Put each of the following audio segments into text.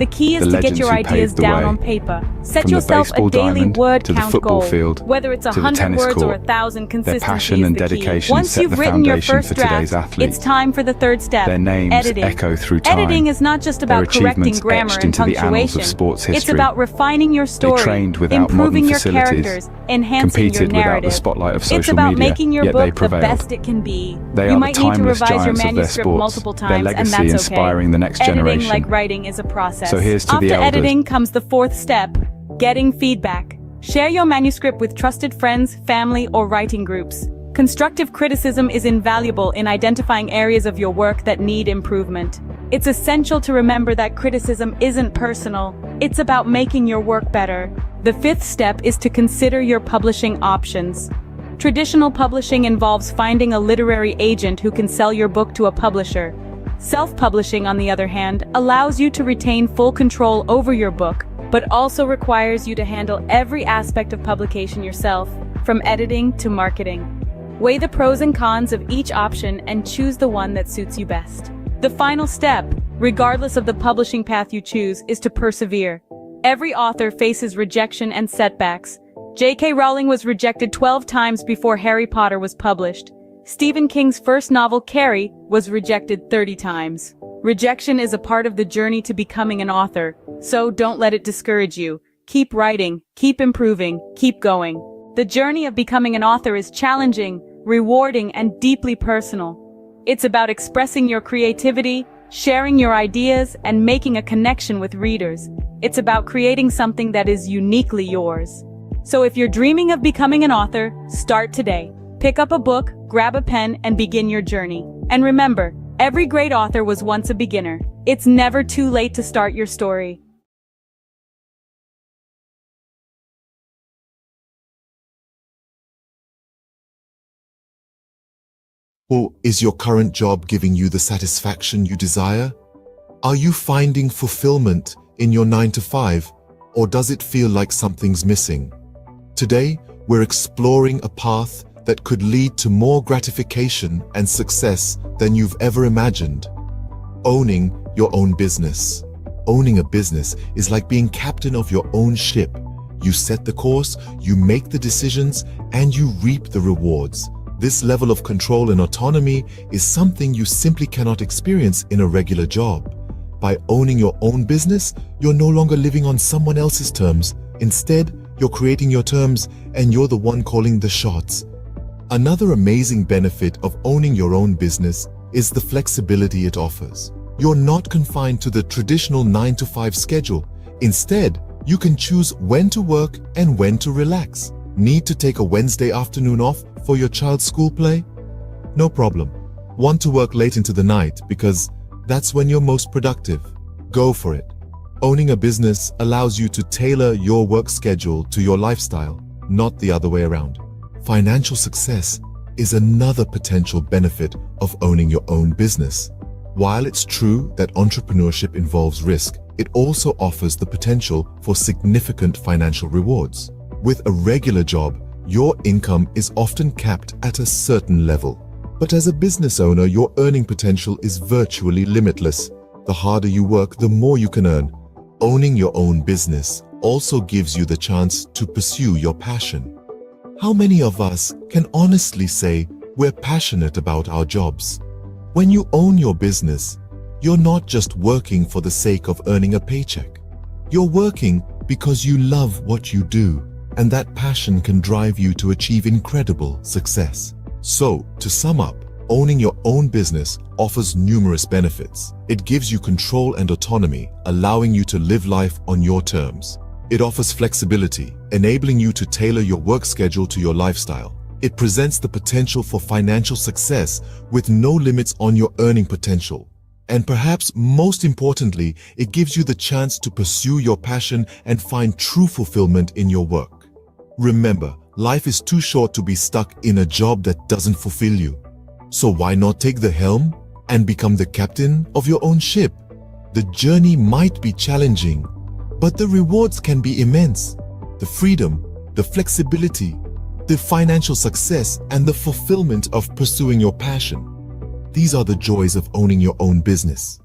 The key is the to get your legends who ideas paved the down way. on paper. Set From the yourself a baseball daily diamond word to the count football goal. field, Whether it's to the 100 tennis words or court. 1,000, Their consistency passion is and the key. dedication Once set you've the written your foundation first for today's draft, athletes. it's time for the third step, Their names editing. echo through time. Editing is not just Their about correcting achievements grammar etched and into the annals punctuation. of sports It's history. about refining your story, trained without improving modern your facilities, characters, enhancing your competed without the narrative. spotlight of social It's about media, making your yet they book the prevailed. best it can be. They You are the might need to timeless revise your giants of their manuscript sports, multiple their times, and legacy that's okay. inspiring the next Editing, generation. like writing, is a process. So here's to After the elders. editing comes the fourth step, getting feedback. Share your manuscript with trusted friends, family, or writing groups. Constructive criticism is invaluable in identifying areas of your work that need improvement. It's essential to remember that criticism isn't personal. It's about making your work better. The fifth step is to consider your publishing options. Traditional publishing involves finding a literary agent who can sell your book to a publisher. Self-publishing, on the other hand, allows you to retain full control over your book, but also requires you to handle every aspect of publication yourself, from editing to marketing. Weigh the pros and cons of each option and choose the one that suits you best. The final step, regardless of the publishing path you choose, is to persevere. Every author faces rejection and setbacks. J.K. Rowling was rejected 12 times before Harry Potter was published. Stephen King's first novel, Carrie, was rejected 30 times. Rejection is a part of the journey to becoming an author, so don't let it discourage you. Keep writing, keep improving, keep going. The journey of becoming an author is challenging, rewarding, and deeply personal. It's about expressing your creativity, sharing your ideas, and making a connection with readers. It's about creating something that is uniquely yours. So if you're dreaming of becoming an author, start today. Pick up a book, grab a pen, and begin your journey. And remember, every great author was once a beginner. It's never too late to start your story. Or is your current job giving you the satisfaction you desire? Are you finding fulfillment in your 9-to-5, or does it feel like something's missing? Today, we're exploring a path that could lead to more gratification and success than you've ever imagined. Owning your own business. Owning a business is like being captain of your own ship. You set the course, you make the decisions, and you reap the rewards. This level of control and autonomy is something you simply cannot experience in a regular job. By owning your own business, you're no longer living on someone else's terms. Instead, you're creating your terms, and you're the one calling the shots. Another amazing benefit of owning your own business is the flexibility it offers. You're not confined to the traditional 9-to-5 schedule. Instead, you can choose when to work and when to relax. Need to take a Wednesday afternoon off for your child's school play? No problem. Want to work late into the night because that's when you're most productive? Go for it. Owning a business allows you to tailor your work schedule to your lifestyle, not the other way around. Financial success is another potential benefit of owning your own business. While it's true that entrepreneurship involves risk, it also offers the potential for significant financial rewards. With a regular job, your income is often capped at a certain level. But as a business owner, your earning potential is virtually limitless. The harder you work, the more you can earn. Owning your own business also gives you the chance to pursue your passion. How many of us can honestly say we're passionate about our jobs? When you own your business, you're not just working for the sake of earning a paycheck. You're working because you love what you do, and that passion can drive you to achieve incredible success. So, to sum up, owning your own business offers numerous benefits. It gives you control and autonomy, allowing you to live life on your terms. It offers flexibility, enabling you to tailor your work schedule to your lifestyle. It presents the potential for financial success with no limits on your earning potential. And perhaps most importantly, it gives you the chance to pursue your passion and find true fulfillment in your work. Remember, life is too short to be stuck in a job that doesn't fulfill you. So why not take the helm and become the captain of your own ship? The journey might be challenging, but the rewards can be immense. The freedom, the flexibility, the financial success, and the fulfillment of pursuing your passion. These are the joys of owning your own business.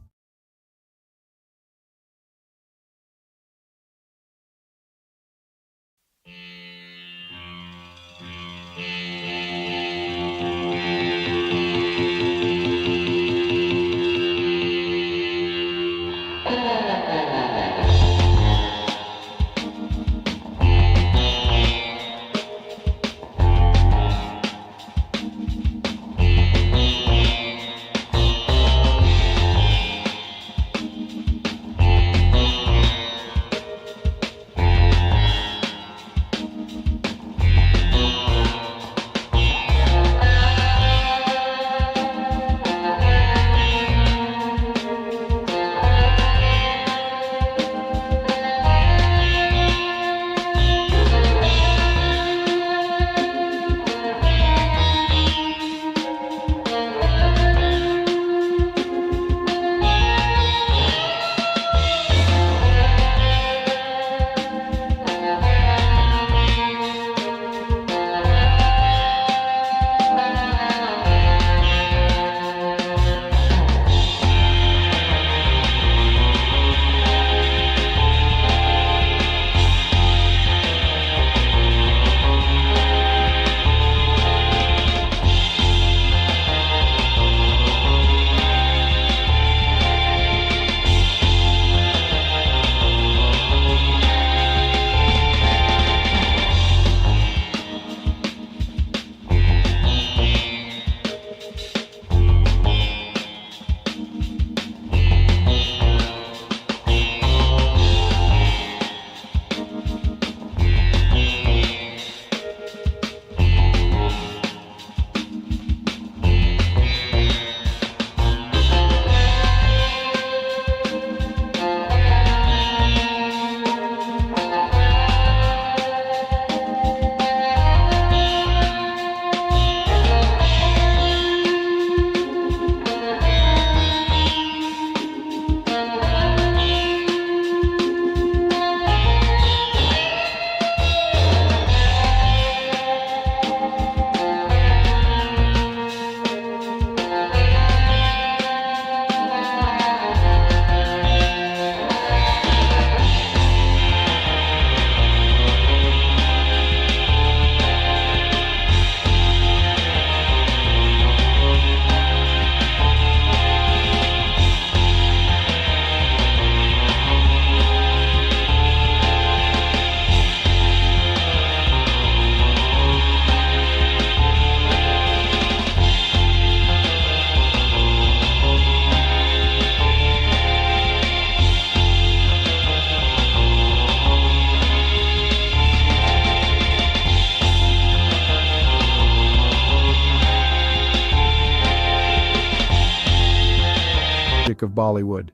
Bollywood.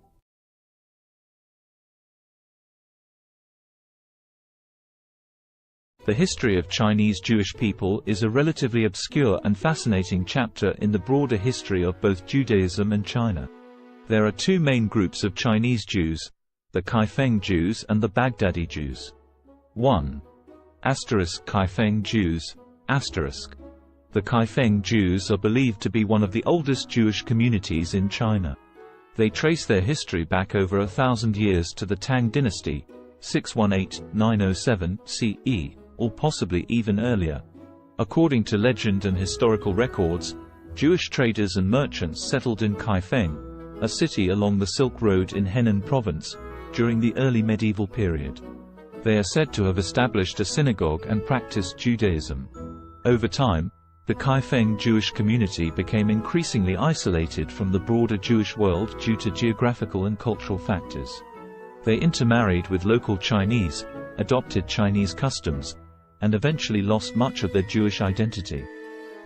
The history of Chinese Jewish people is a relatively obscure and fascinating chapter in the broader history of both Judaism and China. There are two main groups of Chinese Jews, the Kaifeng Jews and the Baghdadi Jews. 1. Kaifeng Jews. The Kaifeng Jews are believed to be one of the oldest Jewish communities in China. They trace their history back over 1,000 years to the Tang dynasty, 618–907 CE, or possibly even earlier. According to legend and historical records, Jewish traders and merchants settled in Kaifeng, a city along the Silk Road in Henan province, during the early medieval period. They are said to have established a synagogue and practiced Judaism. Over time, the Kaifeng Jewish community became increasingly isolated from the broader Jewish world due to geographical and cultural factors. They intermarried with local Chinese, adopted Chinese customs, and eventually lost much of their Jewish identity.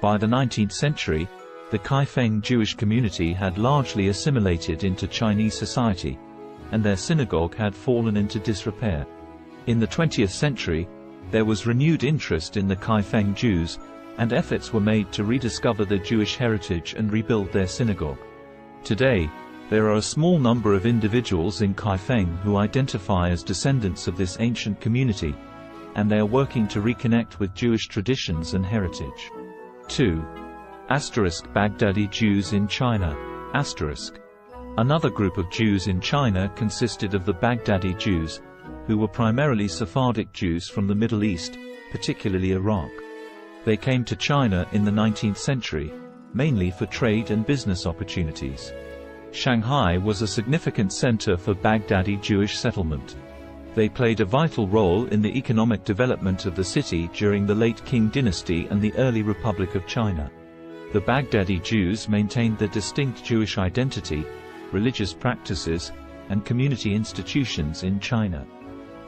By the 19th century, the Kaifeng Jewish community had largely assimilated into Chinese society, and their synagogue had fallen into disrepair. In the 20th century, there was renewed interest in the Kaifeng Jews, and efforts were made to rediscover their Jewish heritage and rebuild their synagogue. Today, there are a small number of individuals in Kaifeng who identify as descendants of this ancient community, and they are working to reconnect with Jewish traditions and heritage. 2. Baghdadi Jews in China. Another group of Jews in China consisted of the Baghdadi Jews, who were primarily Sephardic Jews from the Middle East, particularly Iraq. They came to China in the 19th century, mainly for trade and business opportunities. Shanghai was a significant center for Baghdadi Jewish settlement. They played a vital role in the economic development of the city during the late Qing dynasty and the early Republic of China. The Baghdadi Jews maintained their distinct Jewish identity, religious practices, and community institutions in China.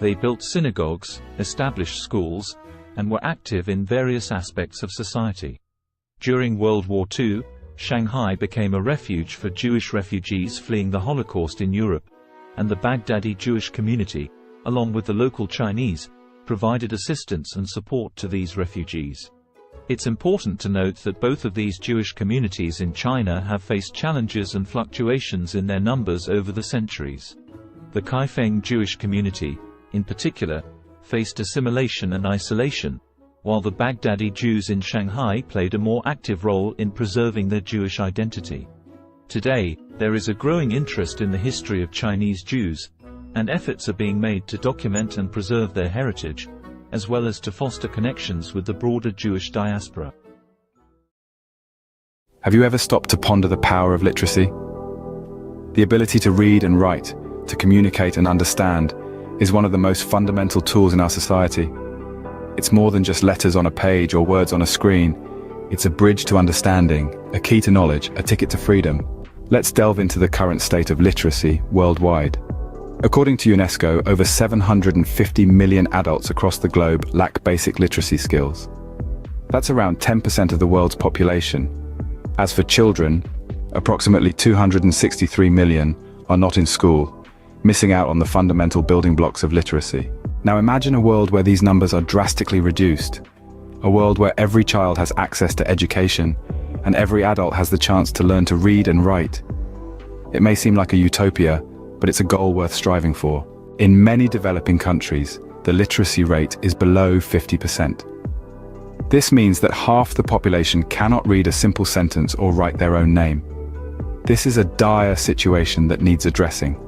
They built synagogues, established schools, and were active in various aspects of society. During World War II, Shanghai became a refuge for Jewish refugees fleeing the Holocaust in Europe, and the Baghdadi Jewish community, along with the local Chinese, provided assistance and support to these refugees. It's important to note that both of these Jewish communities in China have faced challenges and fluctuations in their numbers over the centuries. The Kaifeng Jewish community, in particular, faced assimilation and isolation, while the Baghdadi Jews in Shanghai played a more active role in preserving their Jewish identity. Today, there is a growing interest in the history of Chinese Jews, and efforts are being made to document and preserve their heritage, as well as to foster connections with the broader Jewish diaspora. Have you ever stopped to ponder the power of literacy? The ability to read and write, to communicate and understand, is one of the most fundamental tools in our society. It's more than just letters on a page or words on a screen. It's a bridge to understanding, a key to knowledge, a ticket to freedom. Let's delve into the current state of literacy worldwide. According to UNESCO, over 750 million adults across the globe lack basic literacy skills. That's around 10% of the world's population. As for children, approximately 263 million are not in school, missing out on the fundamental building blocks of literacy. Now imagine a world where these numbers are drastically reduced. A world where every child has access to education, and every adult has the chance to learn to read and write. It may seem like a utopia, but it's a goal worth striving for. In many developing countries, the literacy rate is below 50%. This means that half the population cannot read a simple sentence or write their own name. This is a dire situation that needs addressing.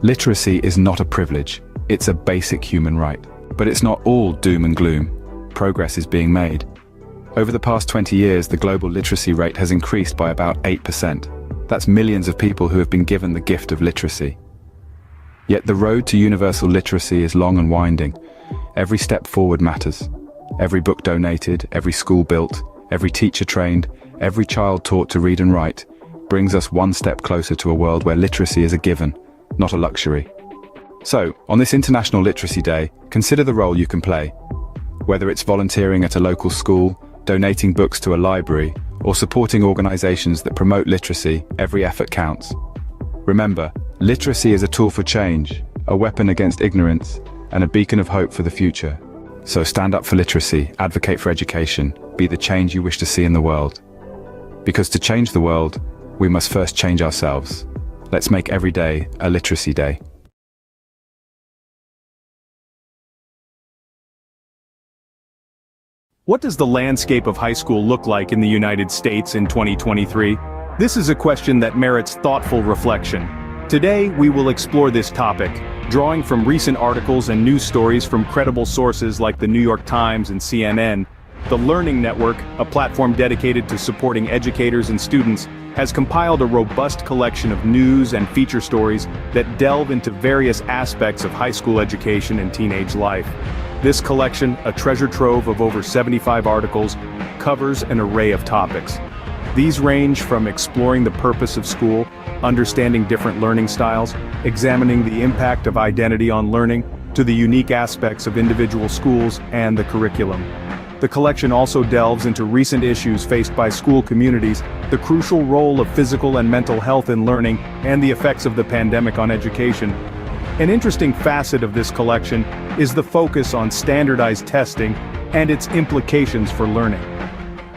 Literacy is not a privilege, it's a basic human right. But it's not all doom and gloom. Progress is being made. Over the past 20 years, the global literacy rate has increased by about 8%. That's millions of people who have been given the gift of literacy. Yet the road to universal literacy is long and winding. Every step forward matters. Every book donated, every school built, every teacher trained, every child taught to read and write, brings us one step closer to a world where literacy is a given, not a luxury. So, on this International Literacy Day, consider the role you can play. Whether it's volunteering at a local school, donating books to a library, or supporting organizations that promote literacy, every effort counts. Remember, literacy is a tool for change, a weapon against ignorance, and a beacon of hope for the future. So stand up for literacy, advocate for education, be the change you wish to see in the world. Because to change the world, we must first change ourselves. Let's make every day a literacy day. What does the landscape of high school look like in the United States in 2023? This is a question that merits thoughtful reflection. Today, we will explore this topic, drawing from recent articles and news stories from credible sources like the New York Times and CNN. The Learning Network, a platform dedicated to supporting educators and students, has compiled a robust collection of news and feature stories that delve into various aspects of high school education and teenage life. This collection, a treasure trove of over 75 articles, covers an array of topics. These range from exploring the purpose of school, understanding different learning styles, examining the impact of identity on learning, to the unique aspects of individual schools and the curriculum. The collection also delves into recent issues faced by school communities, the crucial role of physical and mental health in learning, and the effects of the pandemic on education. An interesting facet of this collection is the focus on standardized testing and its implications for learning.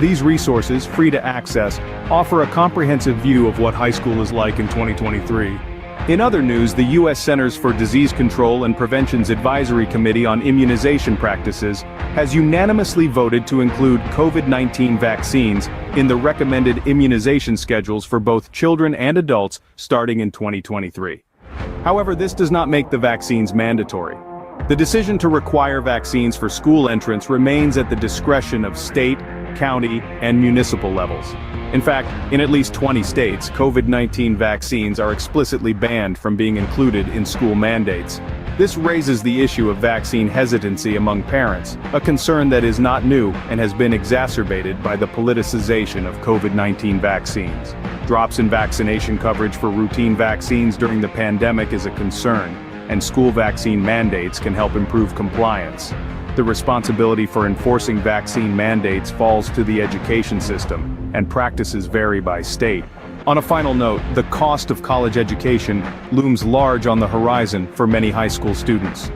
These resources, free to access, offer a comprehensive view of what high school is like in 2023. In other news, the U.S. Centers for Disease Control and Prevention's Advisory Committee on Immunization Practices has unanimously voted to include COVID-19 vaccines in the recommended immunization schedules for both children and adults starting in 2023. However, this does not make the vaccines mandatory. The decision to require vaccines for school entrance remains at the discretion of state, county, and municipal levels. In fact, in at least 20 states, COVID-19 vaccines are explicitly banned from being included in school mandates. This raises the issue of vaccine hesitancy among parents, a concern that is not new and has been exacerbated by the politicization of COVID-19 vaccines. Drops in vaccination coverage for routine vaccines during the pandemic is a concern, and school vaccine mandates can help improve compliance. The responsibility for enforcing vaccine mandates falls to the education system, and practices vary by state. On a final note, the cost of college education looms large on the horizon for many high school students.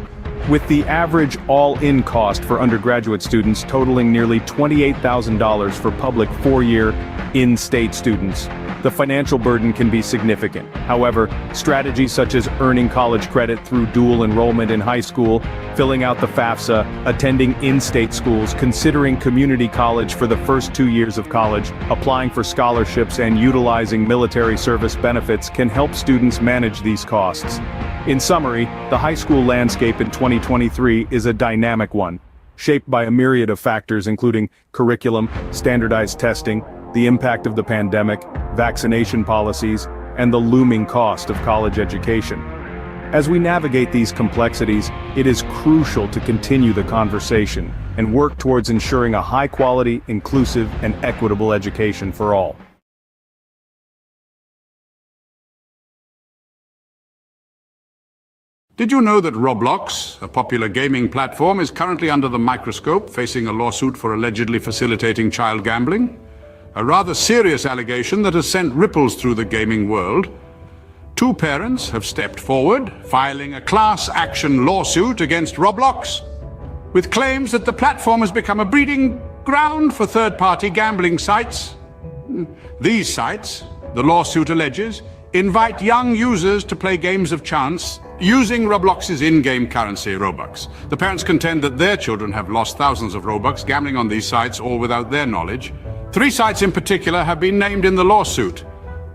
With the average all-in cost for undergraduate students totaling nearly $28,000 for public four-year, in-state students, the financial burden can be significant. However, strategies such as earning college credit through dual enrollment in high school, filling out the FAFSA, attending in-state schools, considering community college for the first 2 years of college, applying for scholarships, and utilizing military service benefits can help students manage these costs. In summary, the high school landscape in 2023 is a dynamic one, shaped by a myriad of factors including curriculum, standardized testing, the impact of the pandemic, vaccination policies, and the looming cost of college education. As we navigate these complexities, it is crucial to continue the conversation and work towards ensuring a high-quality, inclusive, and equitable education for all. Did you know that Roblox, a popular gaming platform, is currently under the microscope, facing a lawsuit for allegedly facilitating child gambling? A rather serious allegation that has sent ripples through the gaming world. Two parents have stepped forward, filing a class action lawsuit against Roblox, with claims that the platform has become a breeding ground for third-party gambling sites. These sites, the lawsuit alleges, invite young users to play games of chance using Roblox's in-game currency, Robux. The parents contend that their children have lost thousands of Robux gambling on these sites, all without their knowledge. 3 sites in particular have been named in the lawsuit: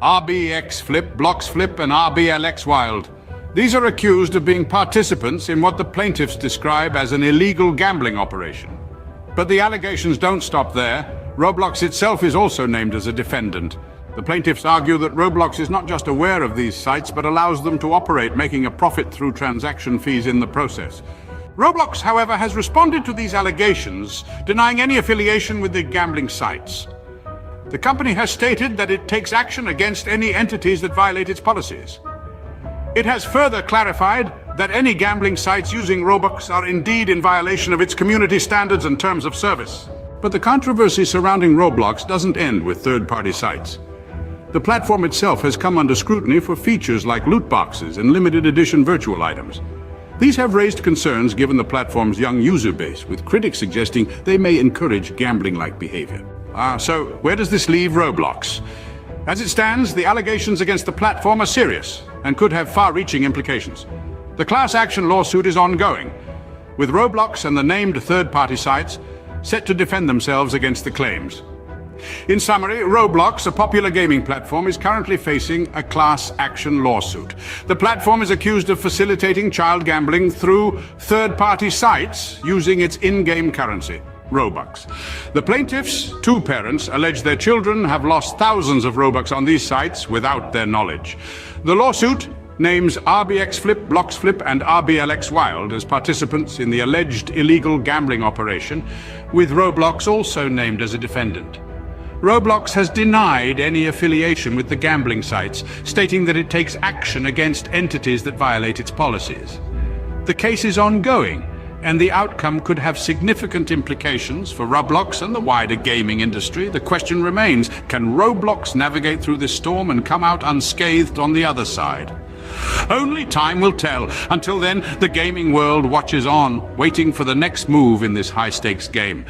RBX Flip, Blocks Flip, and RBLX Wild. These are accused of being participants in what the plaintiffs describe as an illegal gambling operation. But the allegations don't stop there. Roblox itself is also named as a defendant. The plaintiffs argue that Roblox is not just aware of these sites, but allows them to operate, making a profit through transaction fees in the process. Roblox, however, has responded to these allegations, denying any affiliation with the gambling sites. The company has stated that it takes action against any entities that violate its policies. It has further clarified that any gambling sites using Robux are indeed in violation of its community standards and terms of service. But the controversy surrounding Roblox doesn't end with third-party sites. The platform itself has come under scrutiny for features like loot boxes and limited edition virtual items. These have raised concerns given the platform's young user base, with critics suggesting they may encourage gambling-like behavior. So where does this leave Roblox? As it stands, the allegations against the platform are serious and could have far-reaching implications. The class action lawsuit is ongoing, with Roblox and the named third-party sites set to defend themselves against the claims. In summary, Roblox, a popular gaming platform, is currently facing a class action lawsuit. The platform is accused of facilitating child gambling through third-party sites using its in-game currency, Robux. The plaintiffs, two parents, allege their children have lost thousands of Robux on these sites without their knowledge. The lawsuit names RBX Flip, Blocks Flip, and RBLX Wild as participants in the alleged illegal gambling operation, with Roblox also named as a defendant. Roblox has denied any affiliation with the gambling sites, stating that it takes action against entities that violate its policies. The case is ongoing, and the outcome could have significant implications for Roblox and the wider gaming industry. The question remains, can Roblox navigate through this storm and come out unscathed on the other side? Only time will tell. Until then, the gaming world watches on, waiting for the next move in this high-stakes game.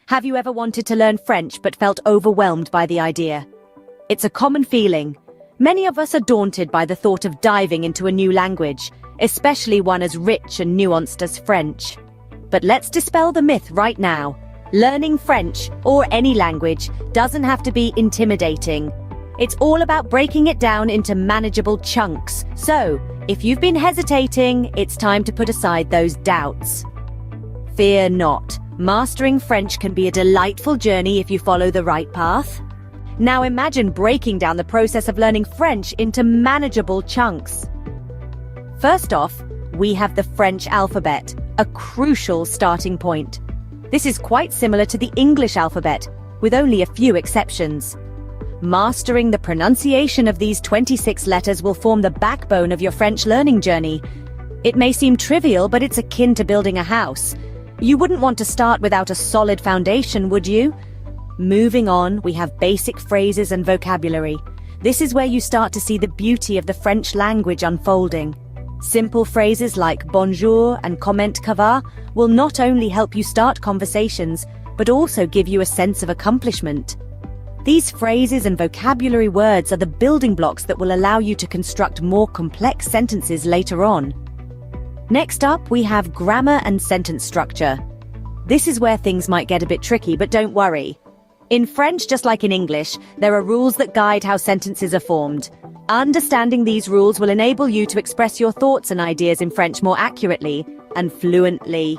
Have you ever wanted to learn French but felt overwhelmed by the idea? It's a common feeling. Many of us are daunted by the thought of diving into a new language, especially one as rich and nuanced as French. But let's dispel the myth right now. Learning French, or any language, doesn't have to be intimidating. It's all about breaking it down into manageable chunks. So, if you've been hesitating, it's time to put aside those doubts. Fear not. Mastering French can be a delightful journey if you follow the right path. Now imagine breaking down the process of learning French into manageable chunks. First off, we have the French alphabet, a crucial starting point. This is quite similar to the English alphabet, with only a few exceptions. Mastering the pronunciation of these 26 letters will form the backbone of your French learning journey. It may seem trivial, but it's akin to building a house. You wouldn't want to start without a solid foundation, would you? Moving on, we have basic phrases and vocabulary. This is where you start to see the beauty of the French language unfolding. Simple phrases like bonjour and comment ça va will not only help you start conversations, but also give you a sense of accomplishment. These phrases and vocabulary words are the building blocks that will allow you to construct more complex sentences later on. Next up, we have grammar and sentence structure. This is where things might get a bit tricky, but don't worry. In French, just like in English, there are rules that guide how sentences are formed. Understanding these rules will enable you to express your thoughts and ideas in French more accurately and fluently.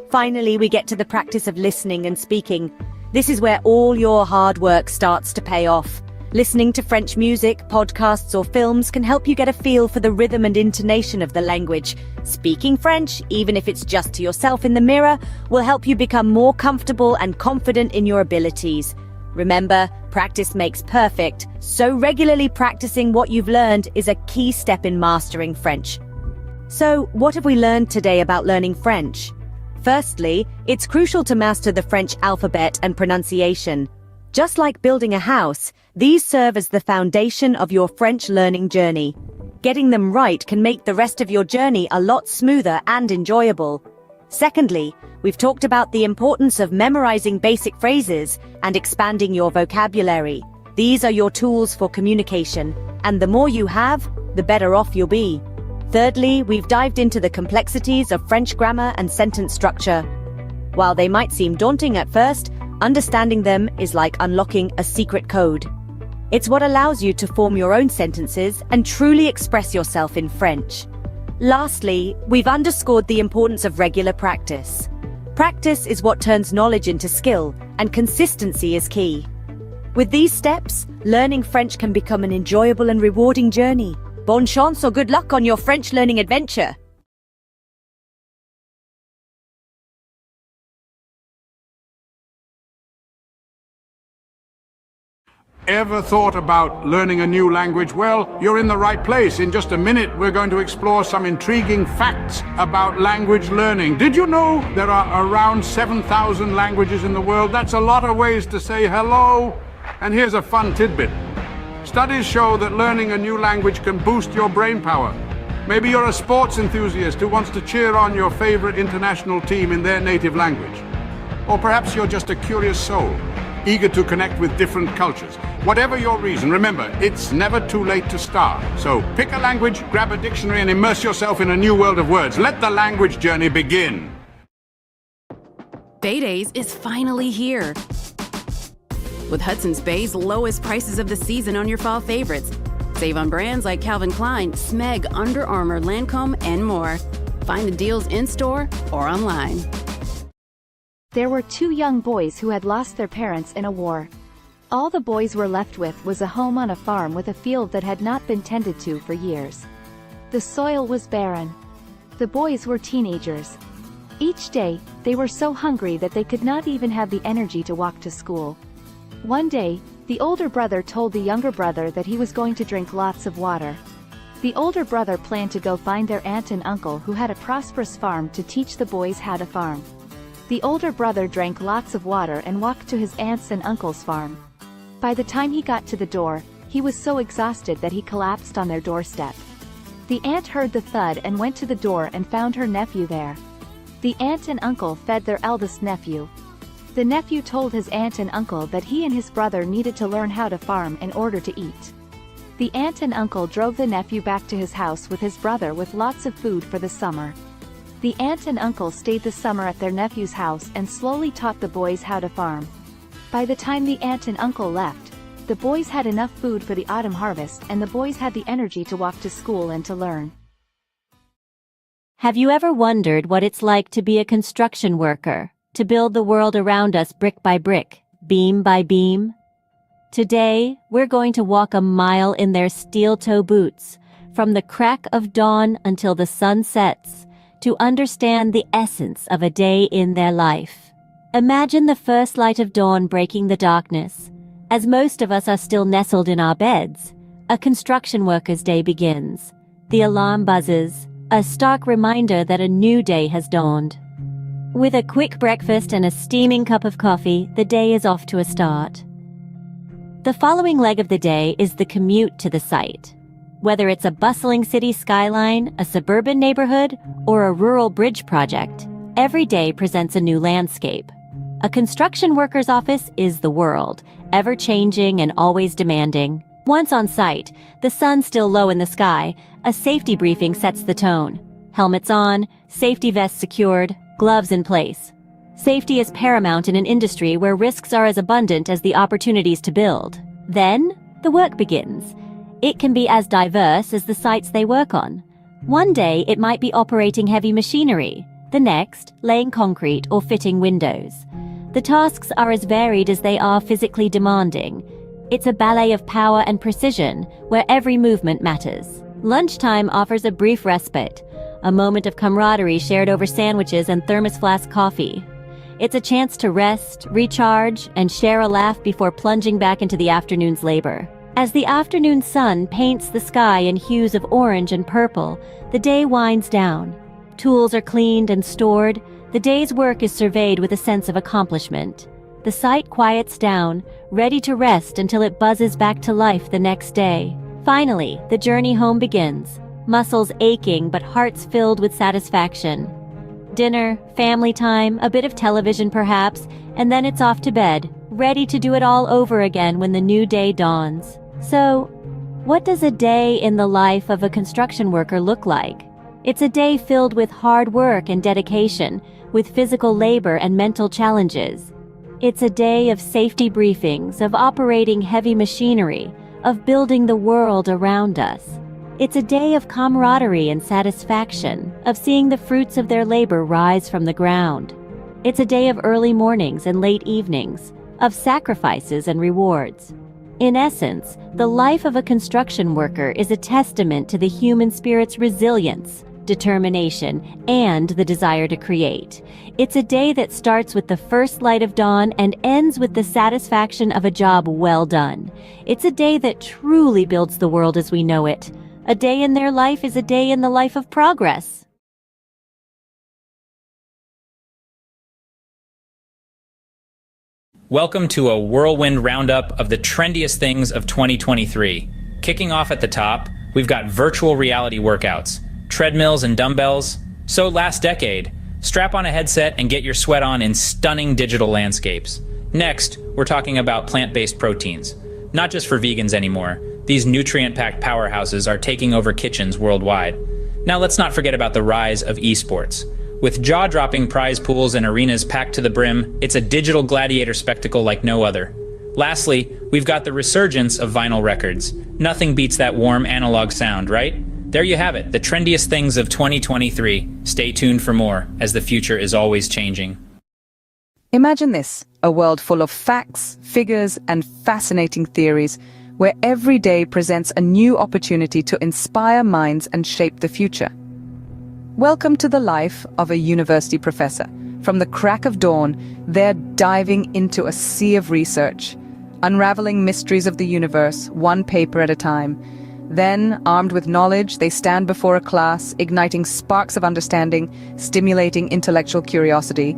Finally, we get to the practice of listening and speaking. This is where all your hard work starts to pay off. Listening to French music, podcasts, or films can help you get a feel for the rhythm and intonation of the language. Speaking French, even if it's just to yourself in the mirror, will help you become more comfortable and confident in your abilities. Remember, practice makes perfect, so regularly practicing what you've learned is a key step in mastering French. So, what have we learned today about learning French? Firstly, it's crucial to master the French alphabet and pronunciation. Just like building a house, these serve as the foundation of your French learning journey. Getting them right can make the rest of your journey a lot smoother and enjoyable. Secondly, we've talked about the importance of memorizing basic phrases and expanding your vocabulary. These are your tools for communication, and the more you have, the better off you'll be. Thirdly, we've dived into the complexities of French grammar and sentence structure. While they might seem daunting at first, understanding them is like unlocking a secret code. It's what allows you to form your own sentences and truly express yourself in French. Lastly, we've underscored the importance of regular practice. Practice is what turns knowledge into skill, and consistency is key. With these steps, learning French can become an enjoyable and rewarding journey. Bonne chance or good luck on your French learning adventure! ever thought about learning a new language? Well, you're in the right place. In just a minute, we're going to explore some intriguing facts about language learning. Did you know there are around 7,000 languages in the world? That's a lot of ways to say hello. And here's a fun tidbit. Studies show that learning a new language can boost your brain power. Maybe you're a sports enthusiast who wants to cheer on your favorite international team in their native language. Or perhaps you're just a curious soul, eager to connect with different cultures. Whatever your reason, remember, it's never too late to start. So pick a language, grab a dictionary, and immerse yourself in a new world of words. Let the language journey begin. Bay Days is finally here. With Hudson's Bay's lowest prices of the season on your fall favorites. Save on brands like Calvin Klein, Smeg, Under Armour, Lancome, and more. Find the deals in-store or online. There were two young boys who had lost their parents in a war. All the boys were left with was a home on a farm with a field that had not been tended to for years. The soil was barren. The boys were teenagers. Each day, they were so hungry that they could not even have the energy to walk to school. One day, the older brother told the younger brother that he was going to drink lots of water. The older brother planned to go find their aunt and uncle who had a prosperous farm to teach the boys how to farm. The older brother drank lots of water and walked to his aunt's and uncle's farm. By the time he got to the door, he was so exhausted that he collapsed on their doorstep. The aunt heard the thud and went to the door and found her nephew there. The aunt and uncle fed their eldest nephew. The nephew told his aunt and uncle that he and his brother needed to learn how to farm in order to eat. The aunt and uncle drove the nephew back to his house with his brother with lots of food for the summer. The aunt and uncle stayed the summer at their nephew's house and slowly taught the boys how to farm. By the time the aunt and uncle left, the boys had enough food for the autumn harvest and the boys had the energy to walk to school and to learn. Have you ever wondered what it's like to be a construction worker, to build the world around us brick by brick, beam by beam? Today, we're going to walk a mile in their steel-toe boots, from the crack of dawn until the sun sets, to understand the essence of a day in their life. Imagine the first light of dawn breaking the darkness. As most of us are still nestled in our beds, a construction worker's day begins. The alarm buzzes, a stark reminder that a new day has dawned. With a quick breakfast and a steaming cup of coffee, the day is off to a start. The following leg of the day is the commute to the site. Whether it's a bustling city skyline, a suburban neighborhood, or a rural bridge project, every day presents a new landscape. A construction worker's office is the world, ever-changing and always demanding. Once on site, the sun still low in the sky, a safety briefing sets the tone. Helmets on, safety vests secured, gloves in place. Safety is paramount in an industry where risks are as abundant as the opportunities to build. Then, the work begins. It can be as diverse as the sites they work on. One day, it might be operating heavy machinery. The next, laying concrete or fitting windows. The tasks are as varied as they are physically demanding. It's a ballet of power and precision, where every movement matters. Lunchtime offers a brief respite, a moment of camaraderie shared over sandwiches and thermos flask coffee. It's a chance to rest, recharge, and share a laugh before plunging back into the afternoon's labor. As the afternoon sun paints the sky in hues of orange and purple, the day winds down. Tools are cleaned and stored. The day's work is surveyed with a sense of accomplishment. The site quiets down, ready to rest until it buzzes back to life the next day. Finally, the journey home begins. Muscles aching but hearts filled with satisfaction. Dinner, family time, a bit of television perhaps, and then it's off to bed, ready to do it all over again when the new day dawns. So, what does a day in the life of a construction worker look like? It's a day filled with hard work and dedication, with physical labor and mental challenges. It's a day of safety briefings, of operating heavy machinery, of building the world around us. It's a day of camaraderie and satisfaction, of seeing the fruits of their labor rise from the ground. It's a day of early mornings and late evenings, of sacrifices and rewards. In essence, the life of a construction worker is a testament to the human spirit's resilience, determination, and the desire to create. It's a day that starts with the first light of dawn and ends with the satisfaction of a job well done. It's a day that truly builds the world as we know it. A day in their life is a day in the life of progress. Welcome to a whirlwind roundup of the trendiest things of 2023. Kicking off at the top, we've got virtual reality workouts, treadmills and dumbbells. So last decade, strap on a headset and get your sweat on in stunning digital landscapes. Next, we're talking about plant-based proteins. Not just for vegans anymore. These nutrient-packed powerhouses are taking over kitchens worldwide. Now let's not forget about the rise of esports. With jaw-dropping prize pools and arenas packed to the brim, it's a digital gladiator spectacle like no other. Lastly, we've got the resurgence of vinyl records. Nothing beats that warm analog sound, right? There you have it, the trendiest things of 2023. Stay tuned for more, as the future is always changing. Imagine this, a world full of facts, figures, and fascinating theories, where every day presents a new opportunity to inspire minds and shape the future. Welcome to the life of a university professor. From the crack of dawn, they're diving into a sea of research, unraveling mysteries of the universe, one paper at a time. Then, armed with knowledge, they stand before a class, igniting sparks of understanding, stimulating intellectual curiosity.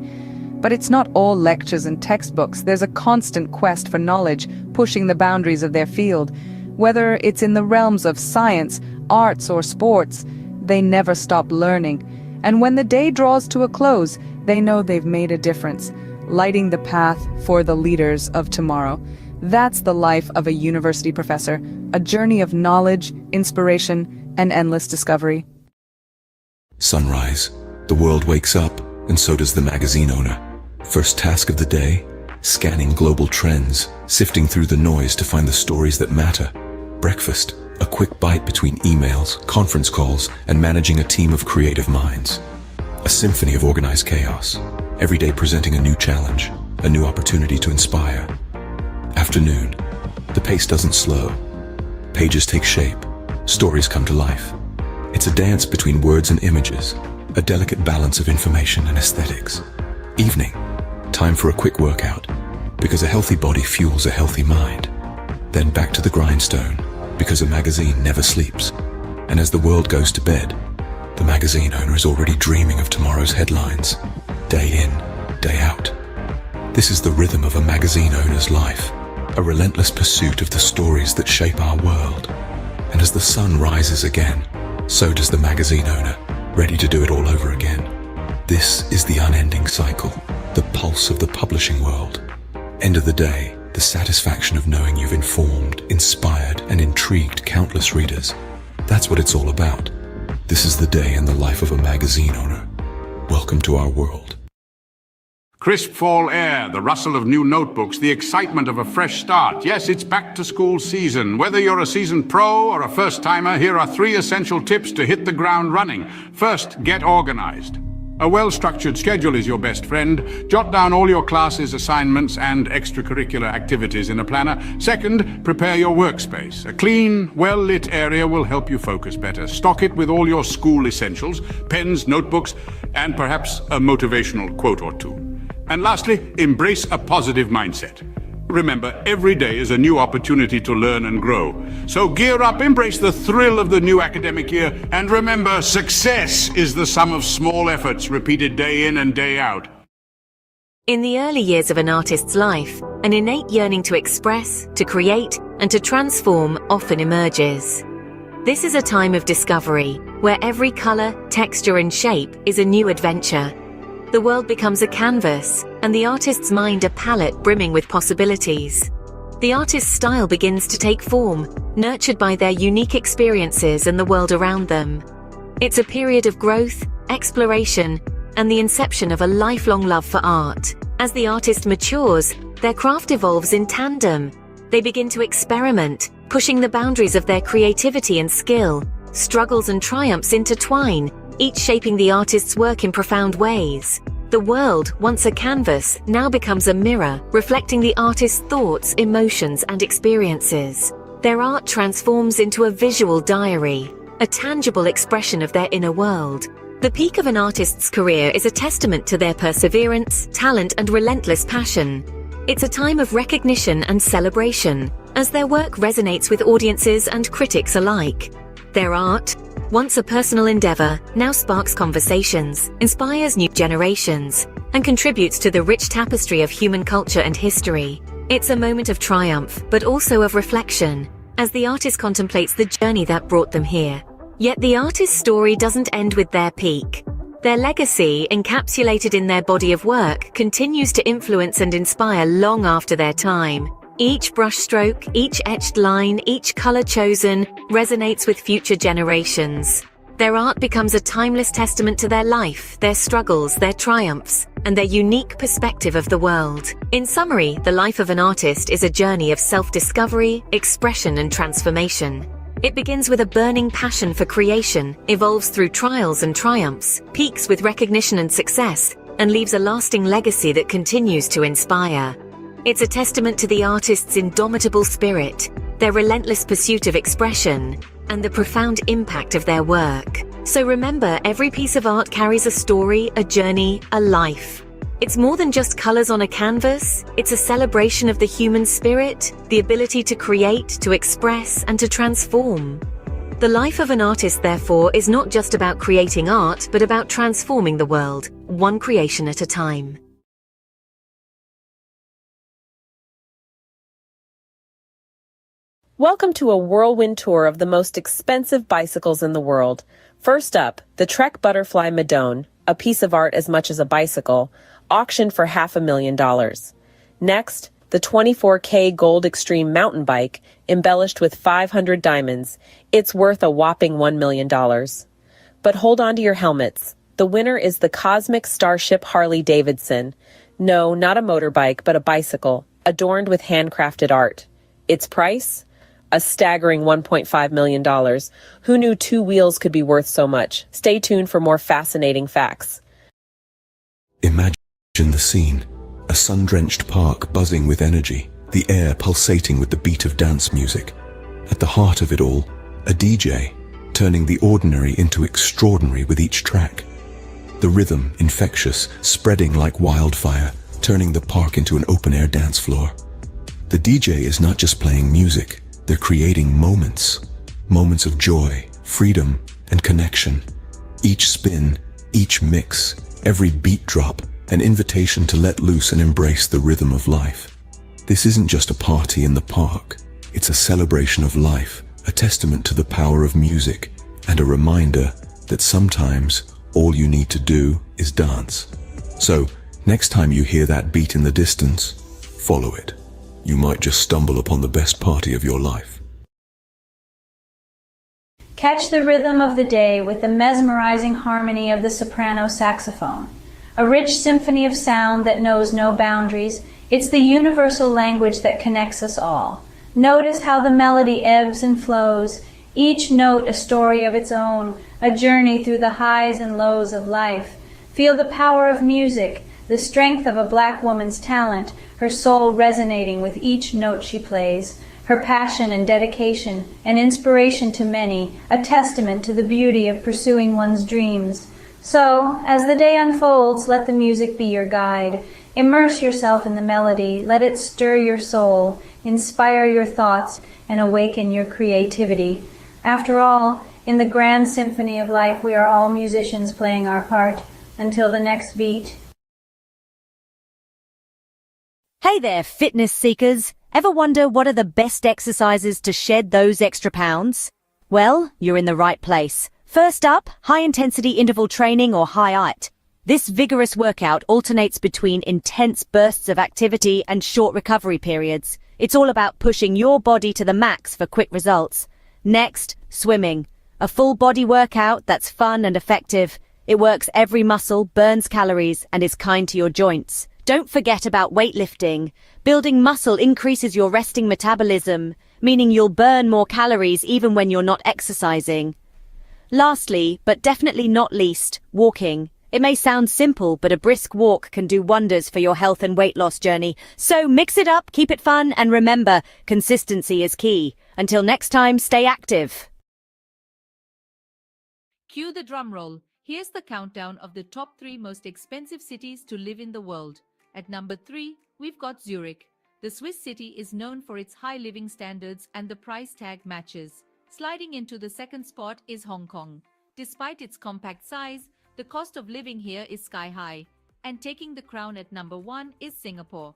But it's not all lectures and textbooks. There's a constant quest for knowledge, pushing the boundaries of their field. Whether it's in the realms of science, arts, or sports, they never stop learning. And when the day draws to a close, they know they've made a difference, lighting the path for the leaders of tomorrow. That's the life of a university professor, a journey of knowledge, inspiration, and endless discovery. Sunrise. The world wakes up, and so does the magazine owner. First task of the day, scanning global trends, sifting through the noise to find the stories that matter. Breakfast. A quick bite between emails, conference calls, and managing a team of creative minds. A symphony of organized chaos, every day presenting a new challenge, a new opportunity to inspire. Afternoon. The pace doesn't slow. Pages take shape. Stories come to life. It's a dance between words and images, a delicate balance of information and aesthetics. Evening. Time for a quick workout, because a healthy body fuels a healthy mind. Then back to the grindstone, because a magazine never sleeps. And as the world goes to bed, the magazine owner is already dreaming of tomorrow's headlines, day in, day out. This is the rhythm of a magazine owner's life, a relentless pursuit of the stories that shape our world. And as the sun rises again, so does the magazine owner, ready to do it all over again. This is the unending cycle, the pulse of the publishing world. End of the day, the satisfaction of knowing you've informed, inspired, and intrigued countless readers. That's what it's all about. This is the day in the life of a magazine owner. Welcome to our world. Crisp fall air, the rustle of new notebooks, the excitement of a fresh start. Yes, it's back to school season. Whether you're a seasoned pro or a first-timer, here are 3 essential tips to hit the ground running. First, get organized. A well-structured schedule is your best friend. Jot down all your classes, assignments, and extracurricular activities in a planner. Second, prepare your workspace. A clean, well-lit area will help you focus better. Stock it with all your school essentials, pens, notebooks, and perhaps a motivational quote or two. And lastly, embrace a positive mindset. Remember, every day is a new opportunity to learn and grow. So gear up, embrace the thrill of the new academic year, and remember, success is the sum of small efforts repeated day in and day out. In the early years of an artist's life, an innate yearning to express, to create, and to transform often emerges. This is a time of discovery, where every color, texture, and shape is a new adventure. The world becomes a canvas, and the artist's mind a palette brimming with possibilities. The artist's style begins to take form, nurtured by their unique experiences and the world around them. It's a period of growth, exploration, and the inception of a lifelong love for art. As the artist matures, their craft evolves in tandem. They begin to experiment, pushing the boundaries of their creativity and skill. Struggles and triumphs intertwine, each shaping the artist's work in profound ways. The world, once a canvas, now becomes a mirror, reflecting the artist's thoughts, emotions, and experiences. Their art transforms into a visual diary, a tangible expression of their inner world. The peak of an artist's career is a testament to their perseverance, talent, and relentless passion. It's a time of recognition and celebration, as their work resonates with audiences and critics alike. Their art, once a personal endeavor, now sparks conversations, inspires new generations, and contributes to the rich tapestry of human culture and history. It's a moment of triumph, but also of reflection, as the artist contemplates the journey that brought them here. Yet the artist's story doesn't end with their peak. Their legacy, encapsulated in their body of work, continues to influence and inspire long after their time. Each brushstroke, each etched line, each color chosen resonates with future generations. Their art becomes a timeless testament to their life, their struggles, their triumphs, and their unique perspective of the world. In summary, the life of an artist is a journey of self-discovery, expression, and transformation. It begins with a burning passion for creation, evolves through trials and triumphs, peaks with recognition and success, and leaves a lasting legacy that continues to inspire. It's a testament to the artist's indomitable spirit, their relentless pursuit of expression, and the profound impact of their work. So remember, every piece of art carries a story, a journey, a life. It's more than just colors on a canvas. It's a celebration of the human spirit, the ability to create, to express, and to transform. The life of an artist, therefore, is not just about creating art, but about transforming the world, one creation at a time. Welcome to a whirlwind tour of the most expensive bicycles in the world. First up, the Trek Butterfly Madone, a piece of art as much as a bicycle, auctioned for $500,000. Next, the 24K Gold Extreme mountain bike, embellished with 500 diamonds. It's worth a whopping $1 million. But hold on to your helmets. The winner is the Cosmic Starship Harley Davidson. No, not a motorbike, but a bicycle, adorned with handcrafted art. Its price? A staggering $1.5 million. Who knew two wheels could be worth so much? Stay tuned for more fascinating facts. Imagine the scene. A sun-drenched park buzzing with energy, the air pulsating with the beat of dance music. At the heart of it all, a DJ, turning the ordinary into extraordinary with each track. The rhythm, infectious, spreading like wildfire, turning the park into an open-air dance floor. The DJ is not just playing music. They're creating moments of joy, freedom, and connection. Each spin, each mix, every beat drop, an invitation to let loose and embrace the rhythm of life. This isn't just a party in the park. It's a celebration of life, a testament to the power of music, and a reminder that sometimes all you need to do is dance. So, next time you hear that beat in the distance, follow it. You might just stumble upon the best party of your life. Catch the rhythm of the day with the mesmerizing harmony of the soprano saxophone. A rich symphony of sound that knows no boundaries. It's the universal language that connects us all. Notice how the melody ebbs and flows, each note a story of its own, a journey through the highs and lows of life. Feel the power of music, the strength of a black woman's talent, her soul resonating with each note she plays, her passion and dedication, an inspiration to many, a testament to the beauty of pursuing one's dreams. So, as the day unfolds, let the music be your guide. Immerse yourself in the melody, let it stir your soul, inspire your thoughts, and awaken your creativity. After all, in the grand symphony of life, we are all musicians playing our part. Until the next beat. Hey there, fitness seekers. Ever wonder what are the best exercises to shed those extra pounds? Well, you're in the right place. First up, high-intensity interval training or HIIT. This vigorous workout alternates between intense bursts of activity and short recovery periods. It's all about pushing your body to the max for quick results. Next, swimming. A full body workout that's fun and effective. It works every muscle, burns calories, and is kind to your joints. Don't forget about weightlifting. Building muscle increases your resting metabolism, meaning you'll burn more calories even when you're not exercising. Lastly, but definitely not least, walking. It may sound simple, but a brisk walk can do wonders for your health and weight loss journey. So mix it up, keep it fun, and remember, consistency is key. Until next time, stay active. Cue the drum roll. Here's the countdown of the top 3 most expensive cities to live in the world. At number 3, we've got Zurich. The Swiss city is known for its high living standards and the price tag matches. Sliding into the second spot is Hong Kong. Despite its compact size, the cost of living here is sky high. And taking the crown at number 1 is Singapore.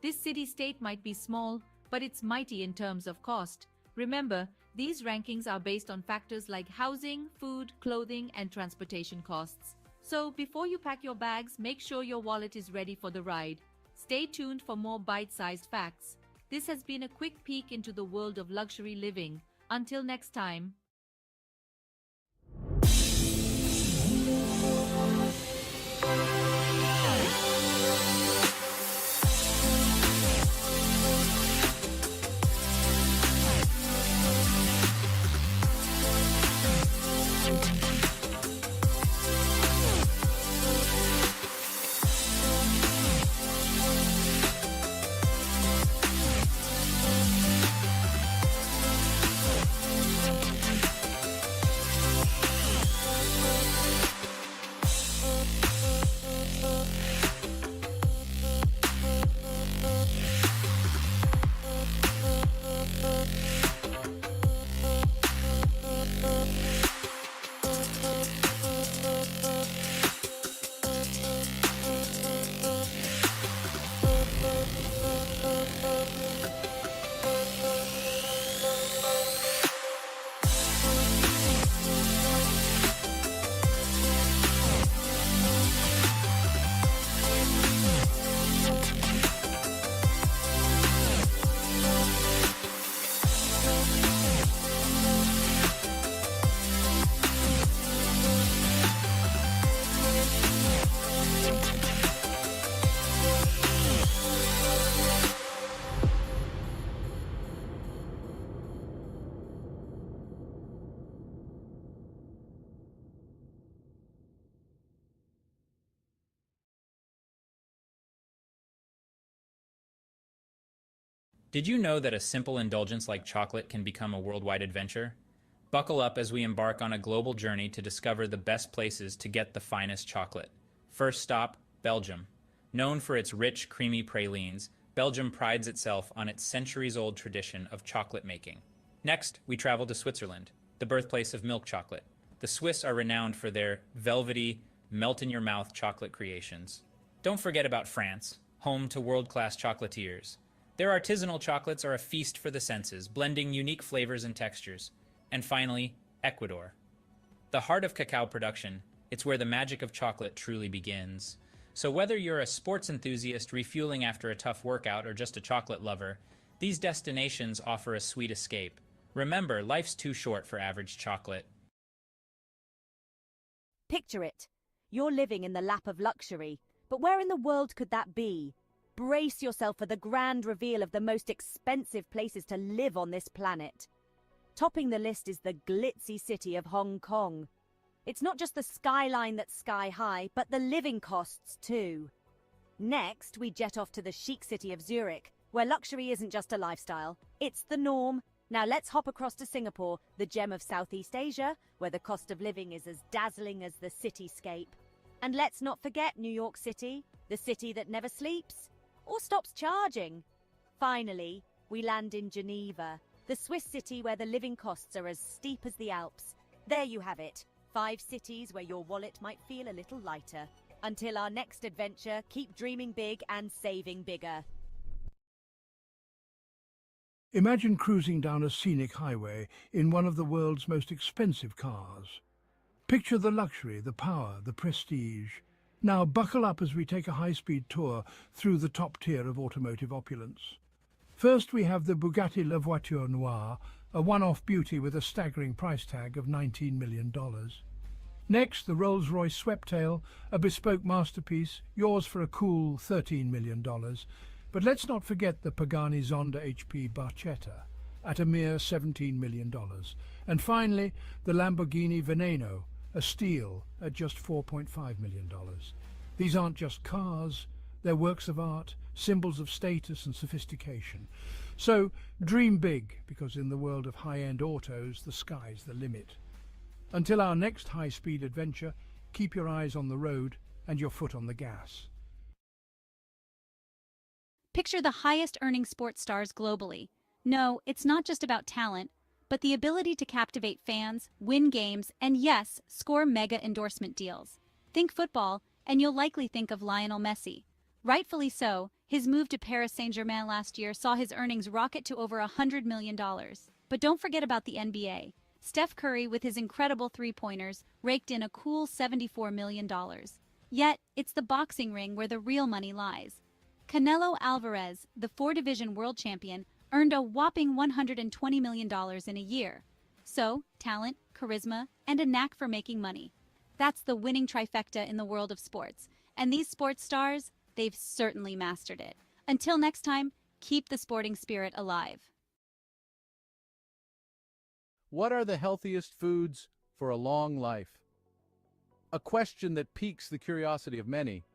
This city-state might be small, but it's mighty in terms of cost. Remember, these rankings are based on factors like housing, food, clothing, and transportation costs. So before you pack your bags, make sure your wallet is ready for the ride. Stay tuned for more bite-sized facts. This has been a quick peek into the world of luxury living. Until next time. Did you know that a simple indulgence like chocolate can become a worldwide adventure? Buckle up as we embark on a global journey to discover the best places to get the finest chocolate. First stop, Belgium. Known for its rich, creamy pralines, Belgium prides itself on its centuries-old tradition of chocolate making. Next, we travel to Switzerland, the birthplace of milk chocolate. The Swiss are renowned for their velvety, melt-in-your-mouth chocolate creations. Don't forget about France, home to world-class chocolatiers. Their artisanal chocolates are a feast for the senses, blending unique flavors and textures. And finally, Ecuador. The heart of cacao production, it's where the magic of chocolate truly begins. So whether you're a sports enthusiast refueling after a tough workout or just a chocolate lover, these destinations offer a sweet escape. Remember, life's too short for average chocolate. Picture it. You're living in the lap of luxury, but where in the world could that be? Brace yourself for the grand reveal of the most expensive places to live on this planet. Topping the list is the glitzy city of Hong Kong. It's not just the skyline that's sky high, but the living costs too. Next, we jet off to the chic city of Zurich, where luxury isn't just a lifestyle, it's the norm. Now let's hop across to Singapore, the gem of Southeast Asia, where the cost of living is as dazzling as the cityscape. And let's not forget New York City, the city that never sleeps or stops charging. Finally, we land in Geneva, the Swiss city where the living costs are as steep as the Alps. There you have it, 5 cities where your wallet might feel a little lighter. Until our next adventure, keep dreaming big and saving bigger. Imagine cruising down a scenic highway in one of the world's most expensive cars. Picture the luxury, the power, the prestige. Now buckle up as we take a high-speed tour through the top tier of automotive opulence. First we have the Bugatti La Voiture Noire, a one-off beauty with a staggering price tag of $19 million. Next, the Rolls-Royce Sweptail, a bespoke masterpiece, yours for a cool $13 million. But let's not forget the Pagani Zonda HP Barchetta, at a mere $17 million. And finally, the Lamborghini Veneno, a steal at just $4.5 million. These aren't just cars, they're works of art, symbols of status and sophistication. So dream big, because in the world of high-end autos, the sky's the limit. Until our next high-speed adventure, keep your eyes on the road and your foot on the gas. Picture the highest-earning sports stars globally. No, it's not just about talent, but the ability to captivate fans, win games, and yes, score mega endorsement deals. Think football, and you'll likely think of Lionel Messi. Rightfully so, his move to Paris Saint-Germain last year saw his earnings rocket to over $100 million. But don't forget about the NBA. Steph Curry, with his incredible three-pointers, raked in a cool $74 million. Yet, it's the boxing ring where the real money lies. Canelo Alvarez, the four-division world champion, earned a whopping $120 million in a year. So, talent, charisma, and a knack for making money. That's the winning trifecta in the world of sports. And these sports stars, they've certainly mastered it. Until next time, keep the sporting spirit alive. What are the healthiest foods for a long life? A question that piques the curiosity of many.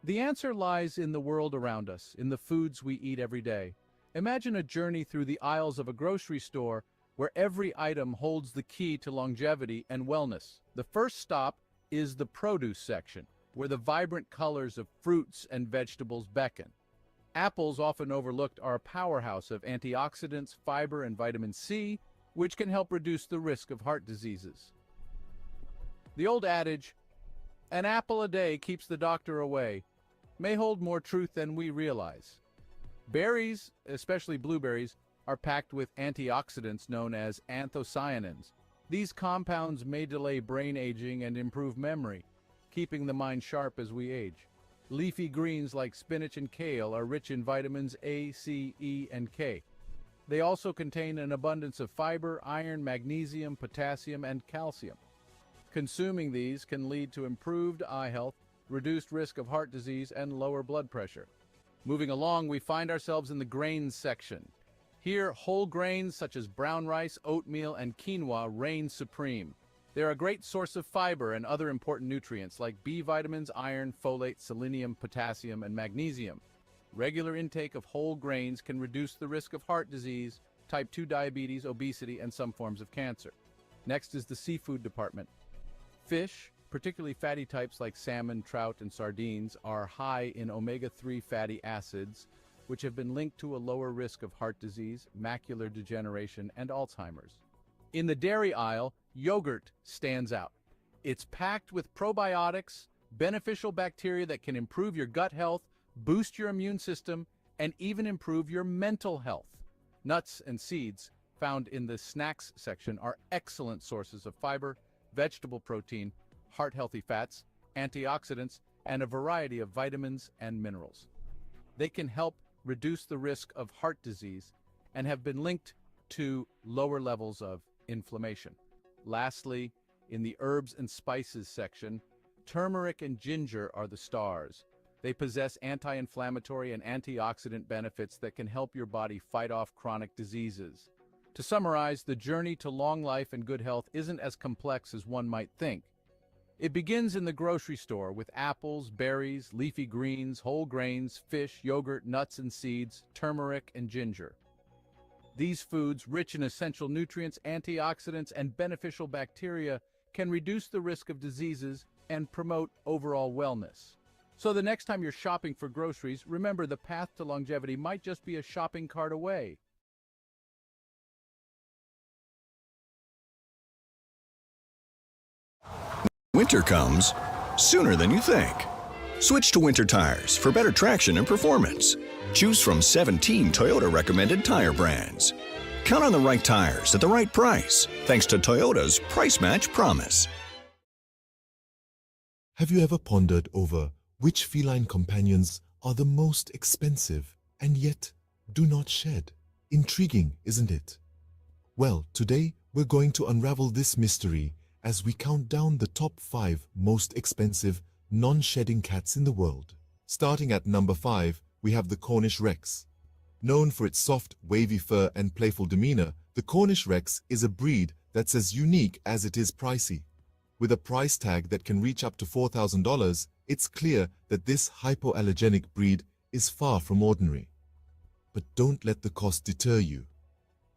The answer lies in the world around us, in the foods we eat every day. Imagine a journey through the aisles of a grocery store where every item holds the key to longevity and wellness. The first stop is the produce section, where the vibrant colors of fruits and vegetables beckon. Apples, often overlooked, are a powerhouse of antioxidants, fiber, and vitamin C, which can help reduce the risk of heart diseases. The old adage, "An apple a day keeps the doctor away," may hold more truth than we realize. Berries, especially blueberries, are packed with antioxidants known as anthocyanins. These compounds may delay brain aging and improve memory, keeping the mind sharp as we age. Leafy greens like spinach and kale are rich in vitamins A, C, E, and K. They also contain an abundance of fiber, iron, magnesium, potassium, and calcium. Consuming these can lead to improved eye health, reduced risk of heart disease, and lower blood pressure. Moving along, we find ourselves in the grains section. Here, whole grains such as brown rice, oatmeal, and quinoa reign supreme. They're a great source of fiber and other important nutrients like B vitamins, iron, folate, selenium, potassium, and magnesium. Regular intake of whole grains can reduce the risk of heart disease, type 2 diabetes, obesity, and some forms of cancer. Next is the seafood department. Fish, particularly fatty types like salmon, trout, and sardines, are high in omega-3 fatty acids, which have been linked to a lower risk of heart disease, macular degeneration, and Alzheimer's. In the dairy aisle, yogurt stands out. It's packed with probiotics, beneficial bacteria that can improve your gut health, boost your immune system, and even improve your mental health. Nuts and seeds, found in the snacks section, are excellent sources of fiber, vegetable protein, heart-healthy fats, antioxidants, and a variety of vitamins and minerals. They can help reduce the risk of heart disease and have been linked to lower levels of inflammation. Lastly, in the herbs and spices section, turmeric and ginger are the stars. They possess anti-inflammatory and antioxidant benefits that can help your body fight off chronic diseases. To summarize, the journey to long life and good health isn't as complex as one might think. It begins in the grocery store with apples, berries, leafy greens, whole grains, fish, yogurt, nuts and seeds, turmeric, and ginger. These foods, rich in essential nutrients, antioxidants, and beneficial bacteria, can reduce the risk of diseases and promote overall wellness. So the next time you're shopping for groceries, remember the path to longevity might just be a shopping cart away. Winter comes sooner than you think. Switch to Winter tires for better traction and performance. Choose from 17 Toyota recommended tire brands. Count on the right tires at the right price, thanks to Toyota's Price Match Promise. Have you ever pondered over which feline companions are the most expensive and yet do not shed? Intriguing, isn't it? Well, today we're going to unravel this mystery as we count down the top 5 most expensive non-shedding cats in the world. Starting at number 5, we have the Cornish Rex. Known for its soft, wavy fur and playful demeanor, the Cornish Rex is a breed that's as unique as it is pricey. With a price tag that can reach up to $4,000, it's clear that this hypoallergenic breed is far from ordinary. But don't let the cost deter you.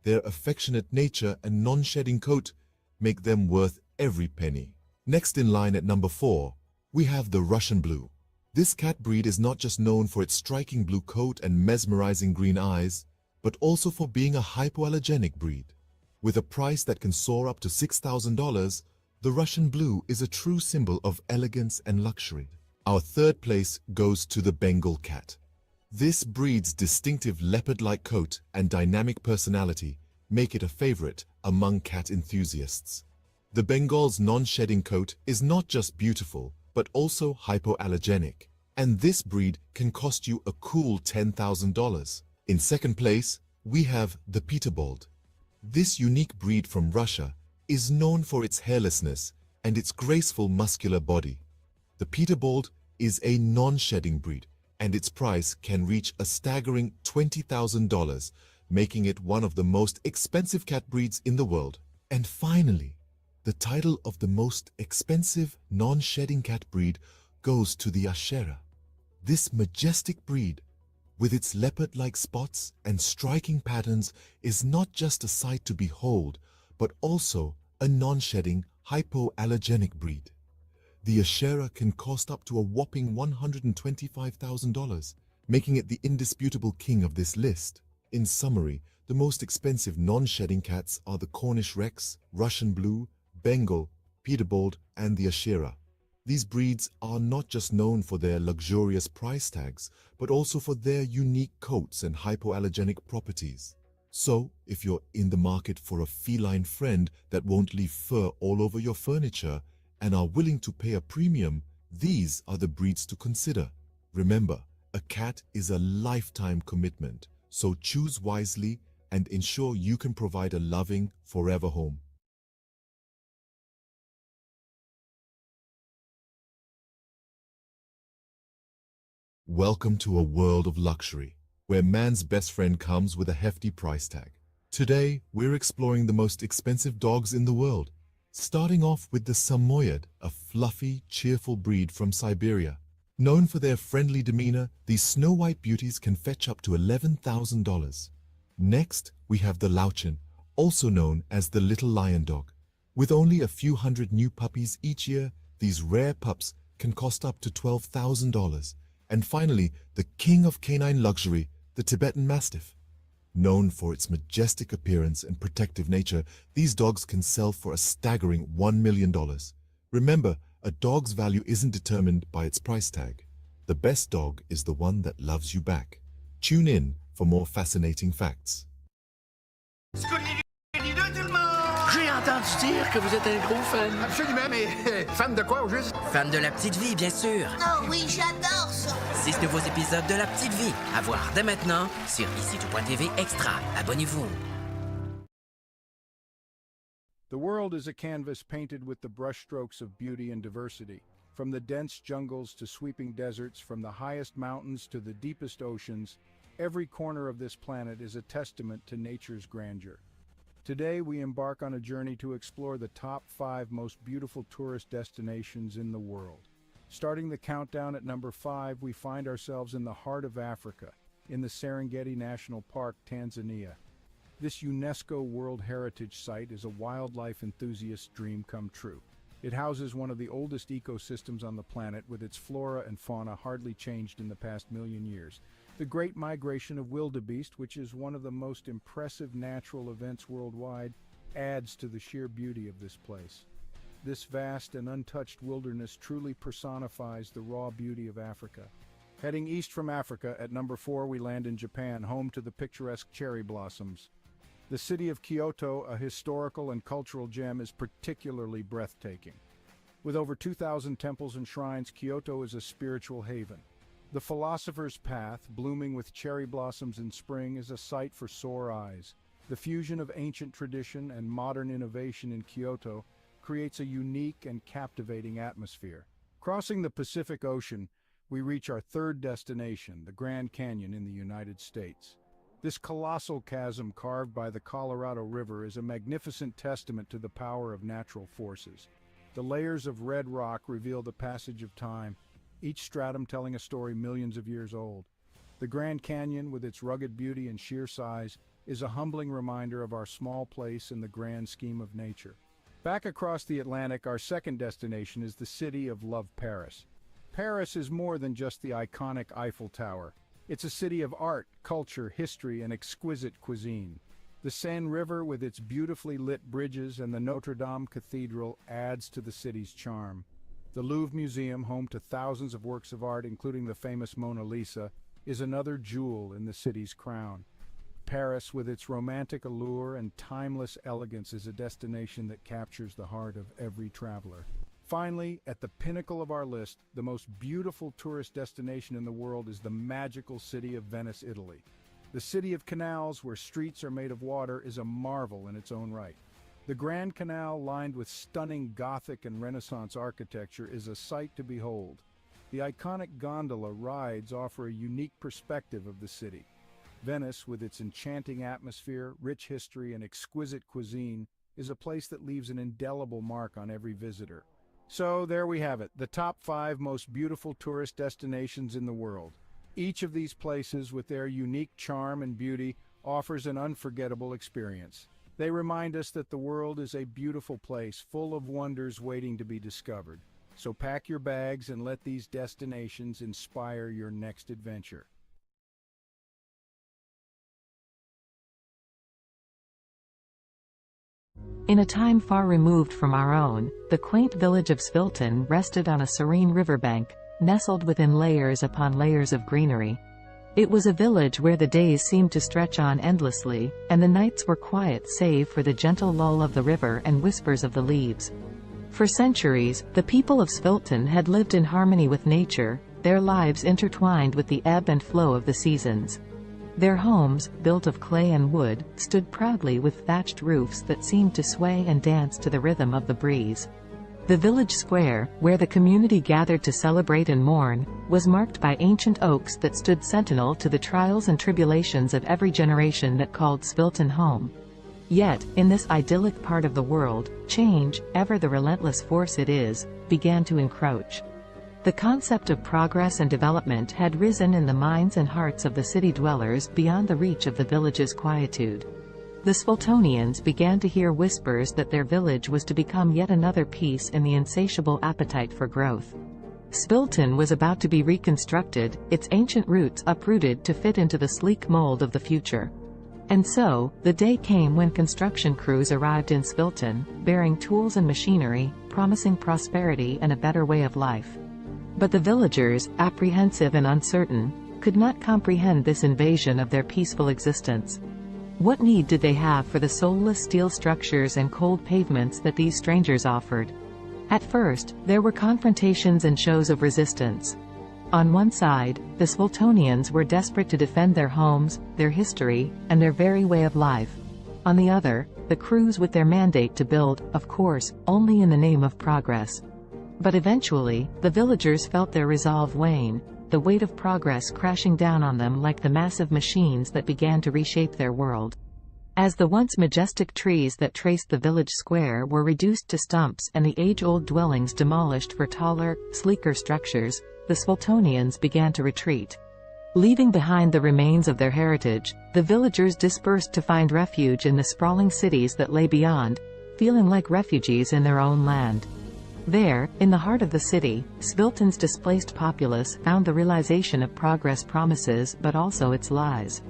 Their affectionate nature and non-shedding coat make them worth every penny. Next in line at number 4, we have the Russian Blue. This cat breed is not just known for its striking blue coat and mesmerizing green eyes, but also for being a hypoallergenic breed. With a price that can soar up to $6,000, the Russian Blue is a true symbol of elegance and luxury. Our third place goes to the Bengal cat. This breed's distinctive leopard-like coat and dynamic personality make it a favorite among cat enthusiasts. The Bengal's non-shedding coat is not just beautiful, but also hypoallergenic, and this breed can cost you a cool $10,000. In second place, we have the Peterbold. This unique breed from Russia is known for its hairlessness and its graceful muscular body. The Peterbold is a non-shedding breed, and its price can reach a staggering $20,000, making it one of the most expensive cat breeds in the world. And finally, the title of the most expensive non-shedding cat breed goes to the Ashera. This majestic breed, with its leopard-like spots and striking patterns, is not just a sight to behold, but also a non-shedding, hypoallergenic breed. The Ashera can cost up to a whopping $125,000, making it the indisputable king of this list. In summary, the most expensive non-shedding cats are the Cornish Rex, Russian Blue, Bengal, Peterbold, and the Ashera. These breeds are not just known for their luxurious price tags, but also for their unique coats and hypoallergenic properties. So, if you're in the market for a feline friend that won't leave fur all over your furniture and are willing to pay a premium, these are the breeds to consider. Remember, a cat is a lifetime commitment, so choose wisely and ensure you can provide a loving, forever home. Welcome to a world of luxury, where man's best friend comes with a hefty price tag. Today, we're exploring the most expensive dogs in the world, starting off with the Samoyed, a fluffy, cheerful breed from Siberia. Known for their friendly demeanor, these snow-white beauties can fetch up to $11,000. Next, we have the Lauchin, also known as the little lion dog. With only a few hundred new puppies each year, these rare pups can cost up to $12,000. And finally, the king of canine luxury, the Tibetan Mastiff. Known for its majestic appearance and protective nature, these dogs can sell for a staggering $1 million. Remember, a dog's value isn't determined by its price tag. The best dog is the one that loves you back. Tune in for more fascinating facts. J'ai entendu dire que vous êtes un gros fan. Absolument, mais fan de quoi au juste? Fan de La Petite Vie, bien sûr. Oh oui, j'adore ça. 6 nouveaux épisodes de La Petite Vie. À voir dès maintenant sur ici.tv Extra. Abonnez-vous. The world is a canvas painted with the brushstrokes of beauty and diversity. From the dense jungles to sweeping deserts, from the highest mountains to the deepest oceans, every corner of this planet is a testament to nature's grandeur. Today, we embark on a journey to explore the top 5 most beautiful tourist destinations in the world. Starting the countdown at number 5, we find ourselves in the heart of Africa, in the Serengeti National Park, Tanzania. This UNESCO World Heritage Site is a wildlife enthusiast's dream come true. It houses one of the oldest ecosystems on the planet, with its flora and fauna hardly changed in the past million years. The Great Migration of Wildebeest, which is one of the most impressive natural events worldwide, adds to the sheer beauty of this place. This vast and untouched wilderness truly personifies the raw beauty of Africa. Heading east from Africa, at number 4 we land in Japan, home to the picturesque cherry blossoms. The city of Kyoto, a historical and cultural gem, is particularly breathtaking. With over 2,000 temples and shrines, Kyoto is a spiritual haven. The Philosopher's Path, blooming with cherry blossoms in spring, is a sight for sore eyes. The fusion of ancient tradition and modern innovation in Kyoto creates a unique and captivating atmosphere. Crossing the Pacific Ocean, we reach our third destination, the Grand Canyon in the United States. This colossal chasm carved by the Colorado River is a magnificent testament to the power of natural forces. The layers of red rock reveal the passage of time, each stratum telling a story millions of years old. The Grand Canyon, with its rugged beauty and sheer size, is a humbling reminder of our small place in the grand scheme of nature. Back across the Atlantic, our second destination is the city of love, Paris. Paris is more than just the iconic Eiffel Tower. It's a city of art, culture, history, and exquisite cuisine. The Seine River, with its beautifully lit bridges, and the Notre Dame Cathedral adds to the city's charm. The Louvre Museum, home to thousands of works of art, including the famous Mona Lisa, is another jewel in the city's crown. Paris, with its romantic allure and timeless elegance, is a destination that captures the heart of every traveler. Finally, at the pinnacle of our list, the most beautiful tourist destination in the world is the magical city of Venice, Italy. The city of canals, where streets are made of water, is a marvel in its own right. The Grand Canal, lined with stunning Gothic and Renaissance architecture, is a sight to behold. The iconic gondola rides offer a unique perspective of the city. Venice, with its enchanting atmosphere, rich history, and exquisite cuisine, is a place that leaves an indelible mark on every visitor. So there we have it, the top 5 most beautiful tourist destinations in the world. Each of these places, with their unique charm and beauty, offers an unforgettable experience. They remind us that the world is a beautiful place, full of wonders waiting to be discovered. So pack your bags and let these destinations inspire your next adventure. In a time far removed from our own, the quaint village of Svilton rested on a serene riverbank, nestled within layers upon layers of greenery. It was a village where the days seemed to stretch on endlessly, and the nights were quiet save for the gentle lull of the river and whispers of the leaves. For centuries, the people of Svilton had lived in harmony with nature, their lives intertwined with the ebb and flow of the seasons. Their homes, built of clay and wood, stood proudly with thatched roofs that seemed to sway and dance to the rhythm of the breeze. The village square, where the community gathered to celebrate and mourn, was marked by ancient oaks that stood sentinel to the trials and tribulations of every generation that called Svilton home. Yet, in this idyllic part of the world, change, ever the relentless force it is, began to encroach. The concept of progress and development had risen in the minds and hearts of the city dwellers beyond the reach of the village's quietude. The Sviltonians began to hear whispers that their village was to become yet another piece in the insatiable appetite for growth. Svilton was about to be reconstructed, its ancient roots uprooted to fit into the sleek mold of the future. And so, the day came when construction crews arrived in Svilton, bearing tools and machinery, promising prosperity and a better way of life. But the villagers, apprehensive and uncertain, could not comprehend this invasion of their peaceful existence. What need did they have for the soulless steel structures and cold pavements that these strangers offered? At first, there were confrontations and shows of resistance. On one side, the Sviltonians were desperate to defend their homes, their history, and their very way of life. On the other, the crews with their mandate to build, of course, only in the name of progress. But eventually, the villagers felt their resolve wane, the weight of progress crashing down on them like the massive machines that began to reshape their world. As the once majestic trees that traced the village square were reduced to stumps and the age-old dwellings demolished for taller, sleeker structures, the Sviltonians began to retreat. Leaving behind the remains of their heritage, the villagers dispersed to find refuge in the sprawling cities that lay beyond, feeling like refugees in their own land. There, in the heart of the city, Svilton's displaced populace found the realization of progress promises but also its lies.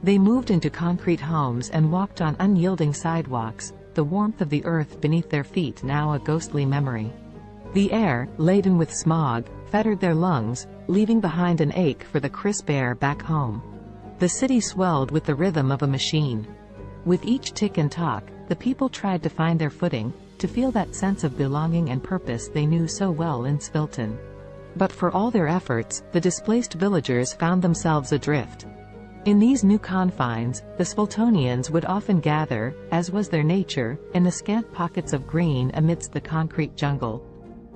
They moved into concrete homes and walked on unyielding sidewalks, the warmth of the earth beneath their feet now a ghostly memory. The air, laden with smog, fettered their lungs, leaving behind an ache for the crisp air back home. The city swelled with the rhythm of a machine. With each tick and talk, the people tried to find their footing, to feel that sense of belonging and purpose they knew so well in Svilton. But for all their efforts, the displaced villagers found themselves adrift. In these new confines, the Sviltonians would often gather, as was their nature, in the scant pockets of green amidst the concrete jungle.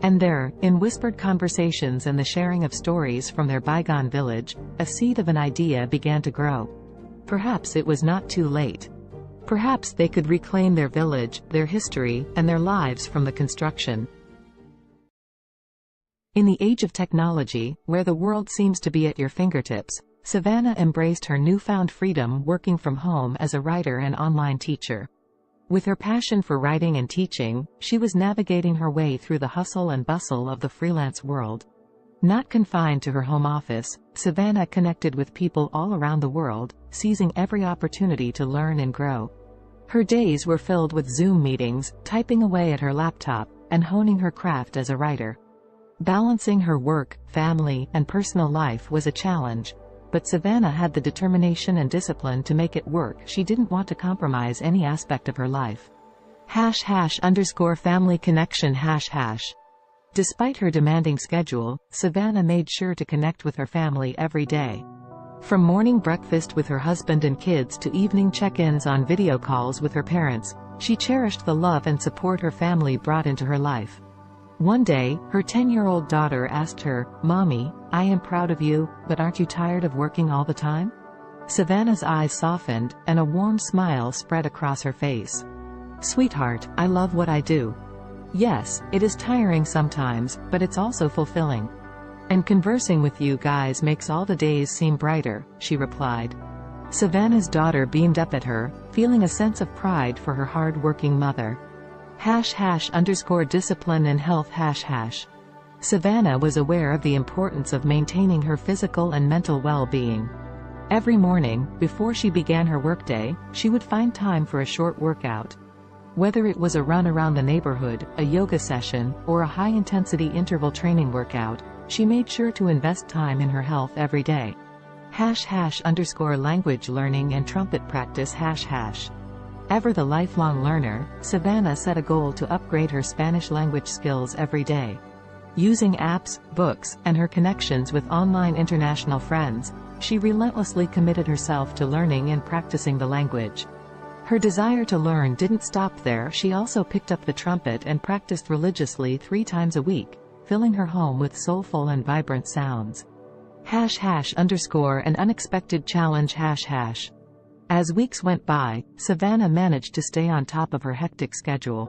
And there, in whispered conversations and the sharing of stories from their bygone village, a seed of an idea began to grow. Perhaps it was not too late. Perhaps they could reclaim their village, their history, and their lives from the construction. In the age of technology, where the world seems to be at your fingertips, Savannah embraced her newfound freedom working from home as a writer and online teacher. With her passion for writing and teaching, she was navigating her way through the hustle and bustle of the freelance world. Not confined to her home office, Savannah connected with people all around the world, seizing every opportunity to learn and grow. Her days were filled with Zoom meetings, typing away at her laptop, and honing her craft as a writer. Balancing her work, family, and personal life was a challenge, but Savannah had the determination and discipline to make it work. She didn't want to compromise any aspect of her life. #family connection #. Despite her demanding schedule, Savannah made sure to connect with her family every day. From morning breakfast with her husband and kids to evening check-ins on video calls with her parents, she cherished the love and support her family brought into her life. One day, her 10-year-old daughter asked her, "Mommy, I am proud of you, but aren't you tired of working all the time?" Savannah's eyes softened, and a warm smile spread across her face. "Sweetheart, I love what I do. Yes, it is tiring sometimes, but it's also fulfilling. And conversing with you guys makes all the days seem brighter," she replied. Savannah's daughter beamed up at her, feeling a sense of pride for her hard-working mother. #discipline and health #. Savannah was aware of the importance of maintaining her physical and mental well-being. Every morning, before she began her workday, she would find time for a short workout. Whether it was a run around the neighborhood, a yoga session, or a high-intensity interval training workout, she made sure to invest time in her health every day. #language learning and trumpet practice #. Ever the lifelong learner, Savannah set a goal to upgrade her Spanish language skills every day. Using apps, books, and her connections with online international friends, she relentlessly committed herself to learning and practicing the language. Her desire to learn didn't stop there. She also picked up the trumpet and practiced religiously 3 times a week, filling her home with soulful and vibrant sounds. #an unexpected challenge #. As weeks went by, Savannah managed to stay on top of her hectic schedule.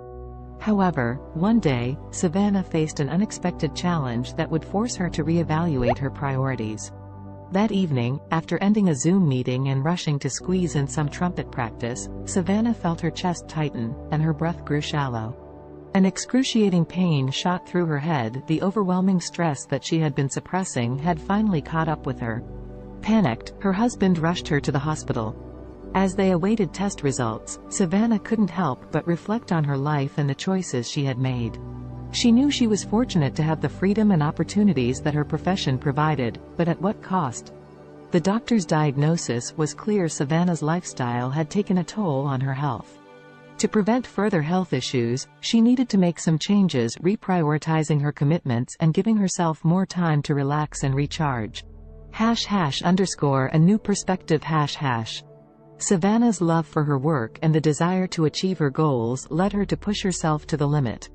However, one day, Savannah faced an unexpected challenge that would force her to reevaluate her priorities. That evening, after ending a Zoom meeting and rushing to squeeze in some trumpet practice, Savannah felt her chest tighten, and her breath grew shallow. An excruciating pain shot through her head. The overwhelming stress that she had been suppressing had finally caught up with her. Panicked, her husband rushed her to the hospital. As they awaited test results, Savannah couldn't help but reflect on her life and the choices she had made. She knew she was fortunate to have the freedom and opportunities that her profession provided, but at what cost? The doctor's diagnosis was clear: Savannah's lifestyle had taken a toll on her health. To prevent further health issues, she needed to make some changes, reprioritizing her commitments and giving herself more time to relax and recharge. #a new perspective #. Savannah's love for her work and the desire to achieve her goals led her to push herself to the limit.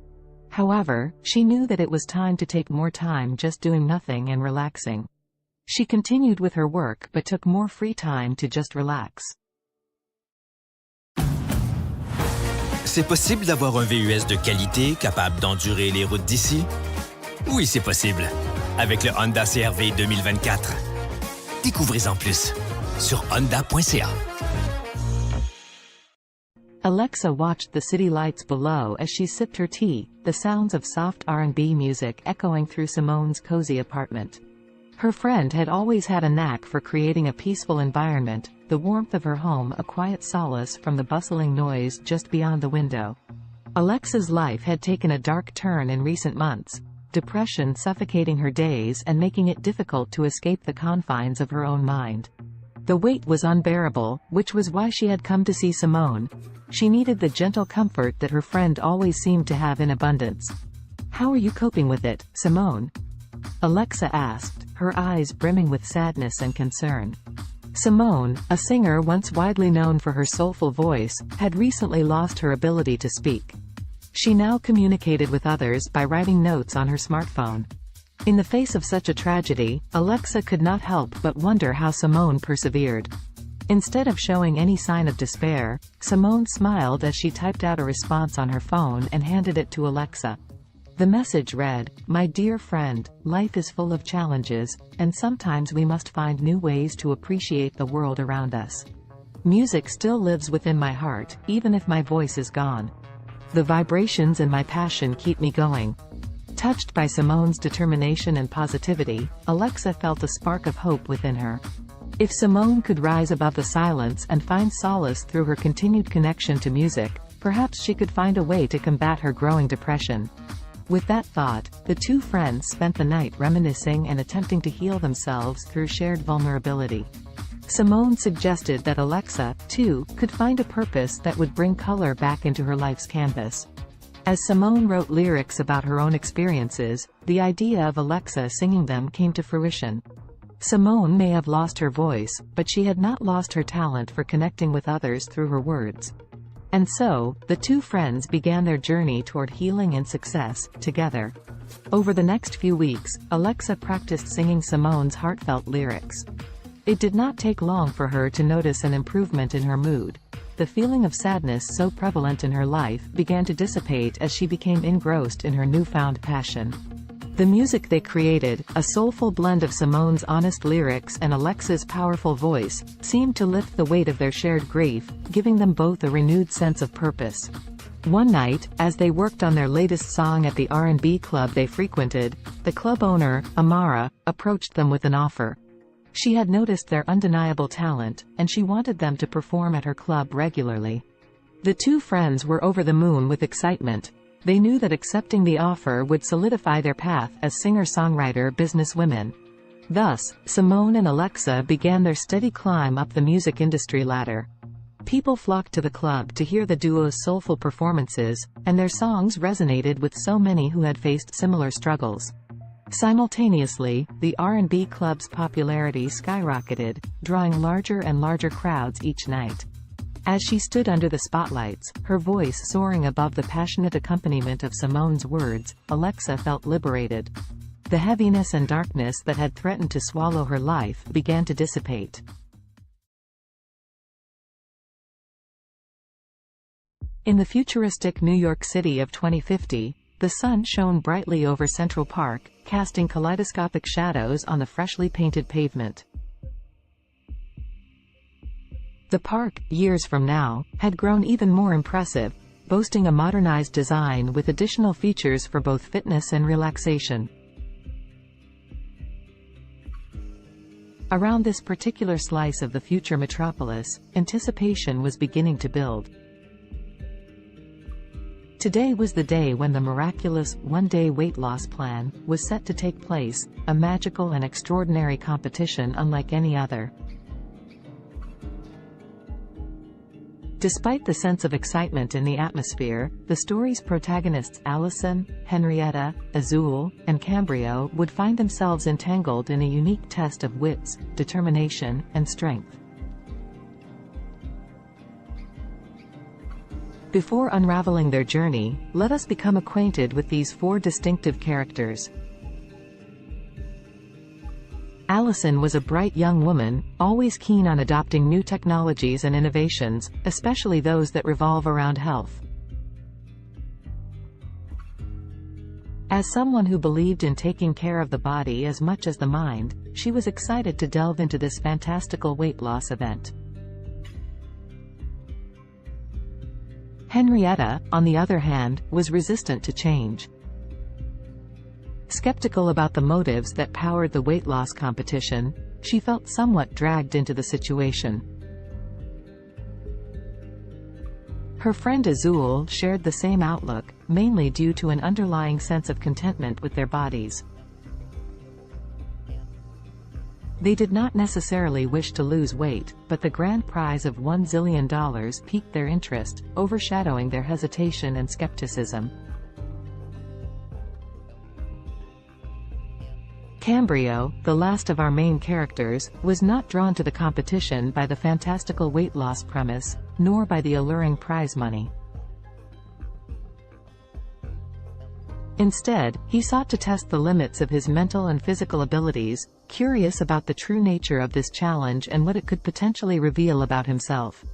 However, she knew that it was time to take more time just doing nothing and relaxing. She continued with her work but took more free time to just relax. C'est possible d'avoir un VUS de qualité capable d'endurer les routes d'ici? Oui, c'est possible. Avec le Honda CR-V 2024. Découvrez-en plus sur honda.ca. Alexa watched the city lights below as she sipped her tea, the sounds of soft R&B music echoing through Simone's cozy apartment. Her friend had always had a knack for creating a peaceful environment, the warmth of her home a quiet solace from the bustling noise just beyond the window. Alexa's life had taken a dark turn in recent months, depression suffocating her days and making it difficult to escape the confines of her own mind. The weight was unbearable, which was why she had come to see Simone. She needed the gentle comfort that her friend always seemed to have in abundance. "How are you coping with it, Simone?" Alexa asked, her eyes brimming with sadness and concern. Simone, a singer once widely known for her soulful voice, had recently lost her ability to speak. She now communicated with others by writing notes on her smartphone. In the face of such a tragedy, Alexa could not help but wonder how Simone persevered. Instead of showing any sign of despair, Simone smiled as she typed out a response on her phone and handed it to Alexa. The message read, "My dear friend, life is full of challenges, and sometimes we must find new ways to appreciate the world around us. Music still lives within my heart, even if my voice is gone. The vibrations and my passion keep me going. Touched by Simone's determination and positivity, Alexa felt a spark of hope within her. If Simone could rise above the silence and find solace through her continued connection to music, perhaps she could find a way to combat her growing depression. With that thought, the two friends spent the night reminiscing and attempting to heal themselves through shared vulnerability. Simone suggested that Alexa, too, could find a purpose that would bring color back into her life's canvas. As Simone wrote lyrics about her own experiences, the idea of Alexa singing them came to fruition. Simone may have lost her voice, but she had not lost her talent for connecting with others through her words. And so, the two friends began their journey toward healing and success, together. Over the next few weeks, Alexa practiced singing Simone's heartfelt lyrics. It did not take long for her to notice an improvement in her mood. The feeling of sadness so prevalent in her life began to dissipate as she became engrossed in her newfound passion. The music they created, a soulful blend of Simone's honest lyrics and Alexa's powerful voice, seemed to lift the weight of their shared grief, giving them both a renewed sense of purpose. One night, as they worked on their latest song at the R&B club they frequented, the club owner, Amara, approached them with an offer. She had noticed their undeniable talent, and she wanted them to perform at her club regularly. The two friends were over the moon with excitement. They knew that accepting the offer would solidify their path as singer-songwriter businesswomen. Thus, Simone and Alexa began their steady climb up the music industry ladder. People flocked to the club to hear the duo's soulful performances, and their songs resonated with so many who had faced similar struggles. Simultaneously, the R&B club's popularity skyrocketed, drawing larger and larger crowds each night. As she stood under the spotlights, her voice soaring above the passionate accompaniment of Simone's words, Alexa felt liberated. The heaviness and darkness that had threatened to swallow her life began to dissipate. In the futuristic New York City of 2050, the sun shone brightly over Central Park, casting kaleidoscopic shadows on the freshly painted pavement. The park, years from now, had grown even more impressive, boasting a modernized design with additional features for both fitness and relaxation. Around this particular slice of the future metropolis, anticipation was beginning to build. Today was the day when the miraculous one-day weight loss plan was set to take place, a magical and extraordinary competition unlike any other. Despite the sense of excitement in the atmosphere, the story's protagonists Allison, Henrietta, Azul, and Cambrio would find themselves entangled in a unique test of wits, determination, and strength. Before unraveling their journey, let us become acquainted with these four distinctive characters. Allison was a bright young woman, always keen on adopting new technologies and innovations, especially those that revolve around health. As someone who believed in taking care of the body as much as the mind, she was excited to delve into this fantastical weight loss event. Henrietta, on the other hand, was resistant to change. Skeptical about the motives that powered the weight loss competition, she felt somewhat dragged into the situation. Her friend Azul shared the same outlook, mainly due to an underlying sense of contentment with their bodies. They did not necessarily wish to lose weight, but the grand prize of $1 zillion piqued their interest, overshadowing their hesitation and skepticism. Cambrio, the last of our main characters, was not drawn to the competition by the fantastical weight loss premise, nor by the alluring prize money. Instead, he sought to test the limits of his mental and physical abilities, curious about the true nature of this challenge and what it could potentially reveal about himself.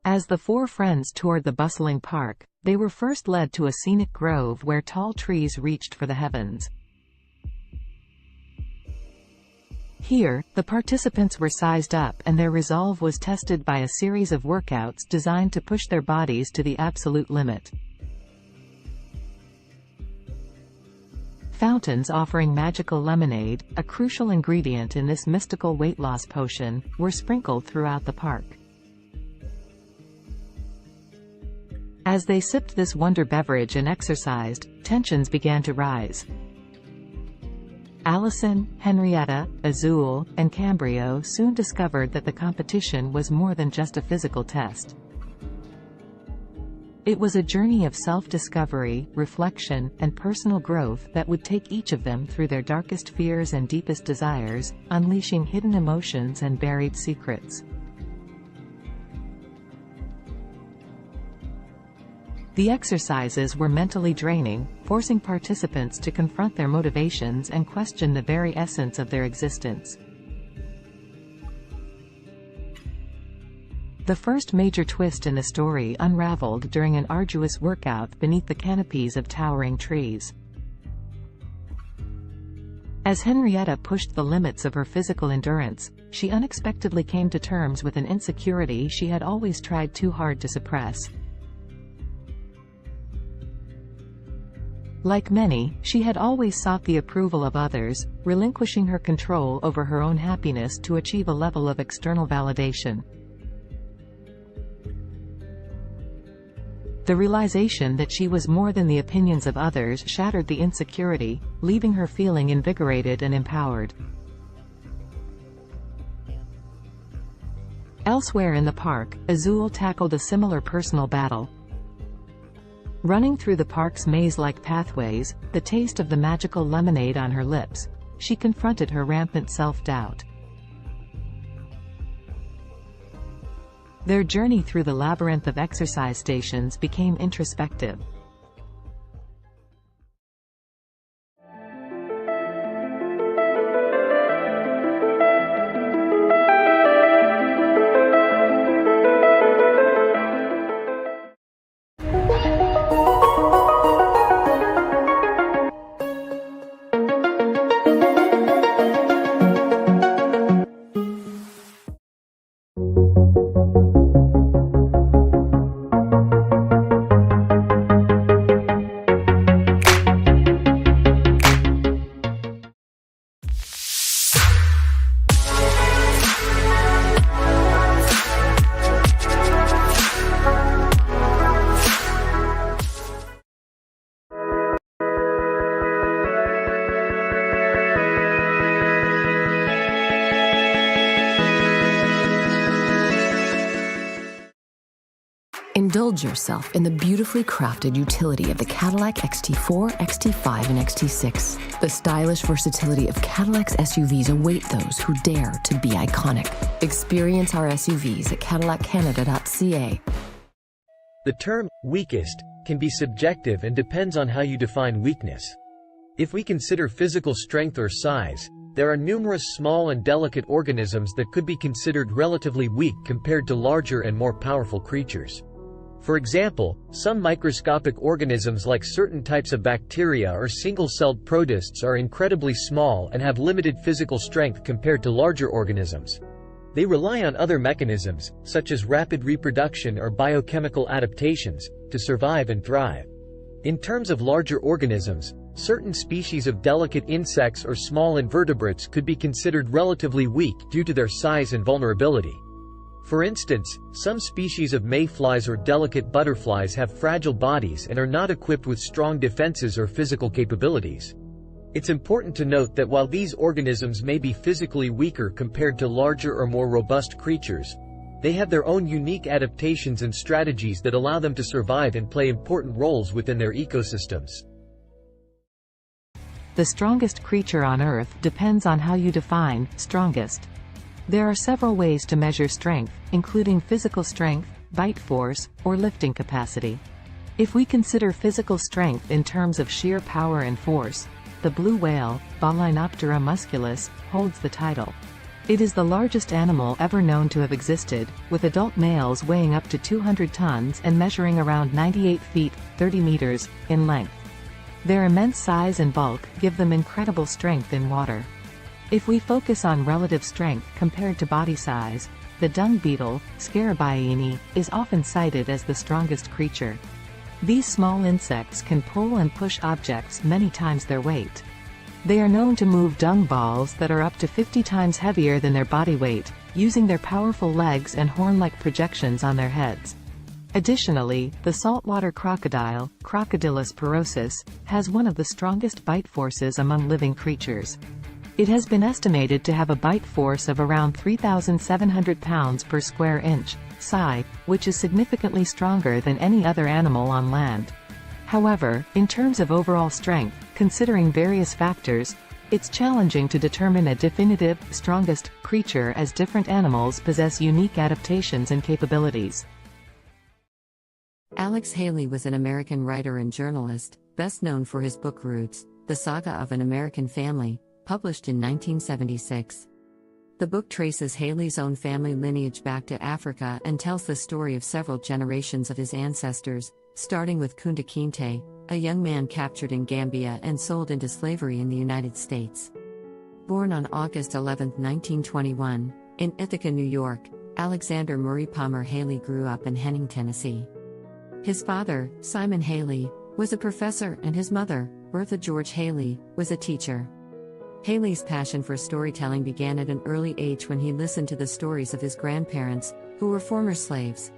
As the four friends toured the bustling park, they were first led to a scenic grove where tall trees reached for the heavens. Here, the participants were sized up and their resolve was tested by a series of workouts designed to push their bodies to the absolute limit. Fountains offering magical lemonade, a crucial ingredient in this mystical weight loss potion, were sprinkled throughout the park. As they sipped this wonder beverage and exercised, tensions began to rise. Allison, Henrietta, Azul, and Cambrio soon discovered that the competition was more than just a physical test. It was a journey of self-discovery, reflection, and personal growth that would take each of them through their darkest fears and deepest desires, unleashing hidden emotions and buried secrets. The exercises were mentally draining, forcing participants to confront their motivations and question the very essence of their existence. The first major twist in the story unraveled during an arduous workout beneath the canopies of towering trees. As Henrietta pushed the limits of her physical endurance, she unexpectedly came to terms with an insecurity she had always tried too hard to suppress. Like many, she had always sought the approval of others, relinquishing her control over her own happiness to achieve a level of external validation. The realization that she was more than the opinions of others shattered the insecurity, leaving her feeling invigorated and empowered. Elsewhere in the park, Azul tackled a similar personal battle. Running through the park's maze-like pathways, the taste of the magical lemonade on her lips, she confronted her rampant self-doubt. Their journey through the labyrinth of exercise stations became introspective. Indulge yourself in the beautifully crafted utility of the Cadillac XT4, XT5, and XT6. The stylish versatility of Cadillac's SUVs await those who dare to be iconic. Experience our SUVs at cadillaccanada.ca. The term weakest can be subjective and depends on how you define weakness. If we consider physical strength or size, there are numerous small and delicate organisms that could be considered relatively weak compared to larger and more powerful creatures. For example, some microscopic organisms like certain types of bacteria or single-celled protists are incredibly small and have limited physical strength compared to larger organisms. They rely on other mechanisms, such as rapid reproduction or biochemical adaptations, to survive and thrive. In terms of larger organisms, certain species of delicate insects or small invertebrates could be considered relatively weak due to their size and vulnerability. For instance, some species of mayflies or delicate butterflies have fragile bodies and are not equipped with strong defenses or physical capabilities. It's important to note that while these organisms may be physically weaker compared to larger or more robust creatures, they have their own unique adaptations and strategies that allow them to survive and play important roles within their ecosystems. The strongest creature on Earth depends on how you define strongest. There are several ways to measure strength, including physical strength, bite force, or lifting capacity. If we consider physical strength in terms of sheer power and force, the blue whale, Baleinoptera musculus, holds the title. It is the largest animal ever known to have existed, with adult males weighing up to 200 tons and measuring around 98 feet, 30 meters, in length. Their immense size and bulk give them incredible strength in water. If we focus on relative strength compared to body size, the dung beetle, Scarabaeini, is often cited as the strongest creature. These small insects can pull and push objects many times their weight. They are known to move dung balls that are up to 50 times heavier than their body weight, using their powerful legs and horn-like projections on their heads. Additionally, the saltwater crocodile, Crocodylus porosus, has one of the strongest bite forces among living creatures. It has been estimated to have a bite force of around 3,700 pounds per square inch, psi, which is significantly stronger than any other animal on land. However, in terms of overall strength, considering various factors, it's challenging to determine a definitive, strongest, creature as different animals possess unique adaptations and capabilities. Alex Haley was an American writer and journalist, best known for his book Roots, The Saga of an American Family, published in 1976. The book traces Haley's own family lineage back to Africa and tells the story of several generations of his ancestors, starting with Kunta Kinte, a young man captured in Gambia and sold into slavery in the United States. Born on August 11, 1921, in Ithaca, New York, Alexander Murray Palmer Haley grew up in Henning, Tennessee. His father, Simon Haley, was a professor and his mother, Bertha George Haley, was a teacher. Haley's passion for storytelling began at an early age when he listened to the stories of his grandparents, who were former slaves.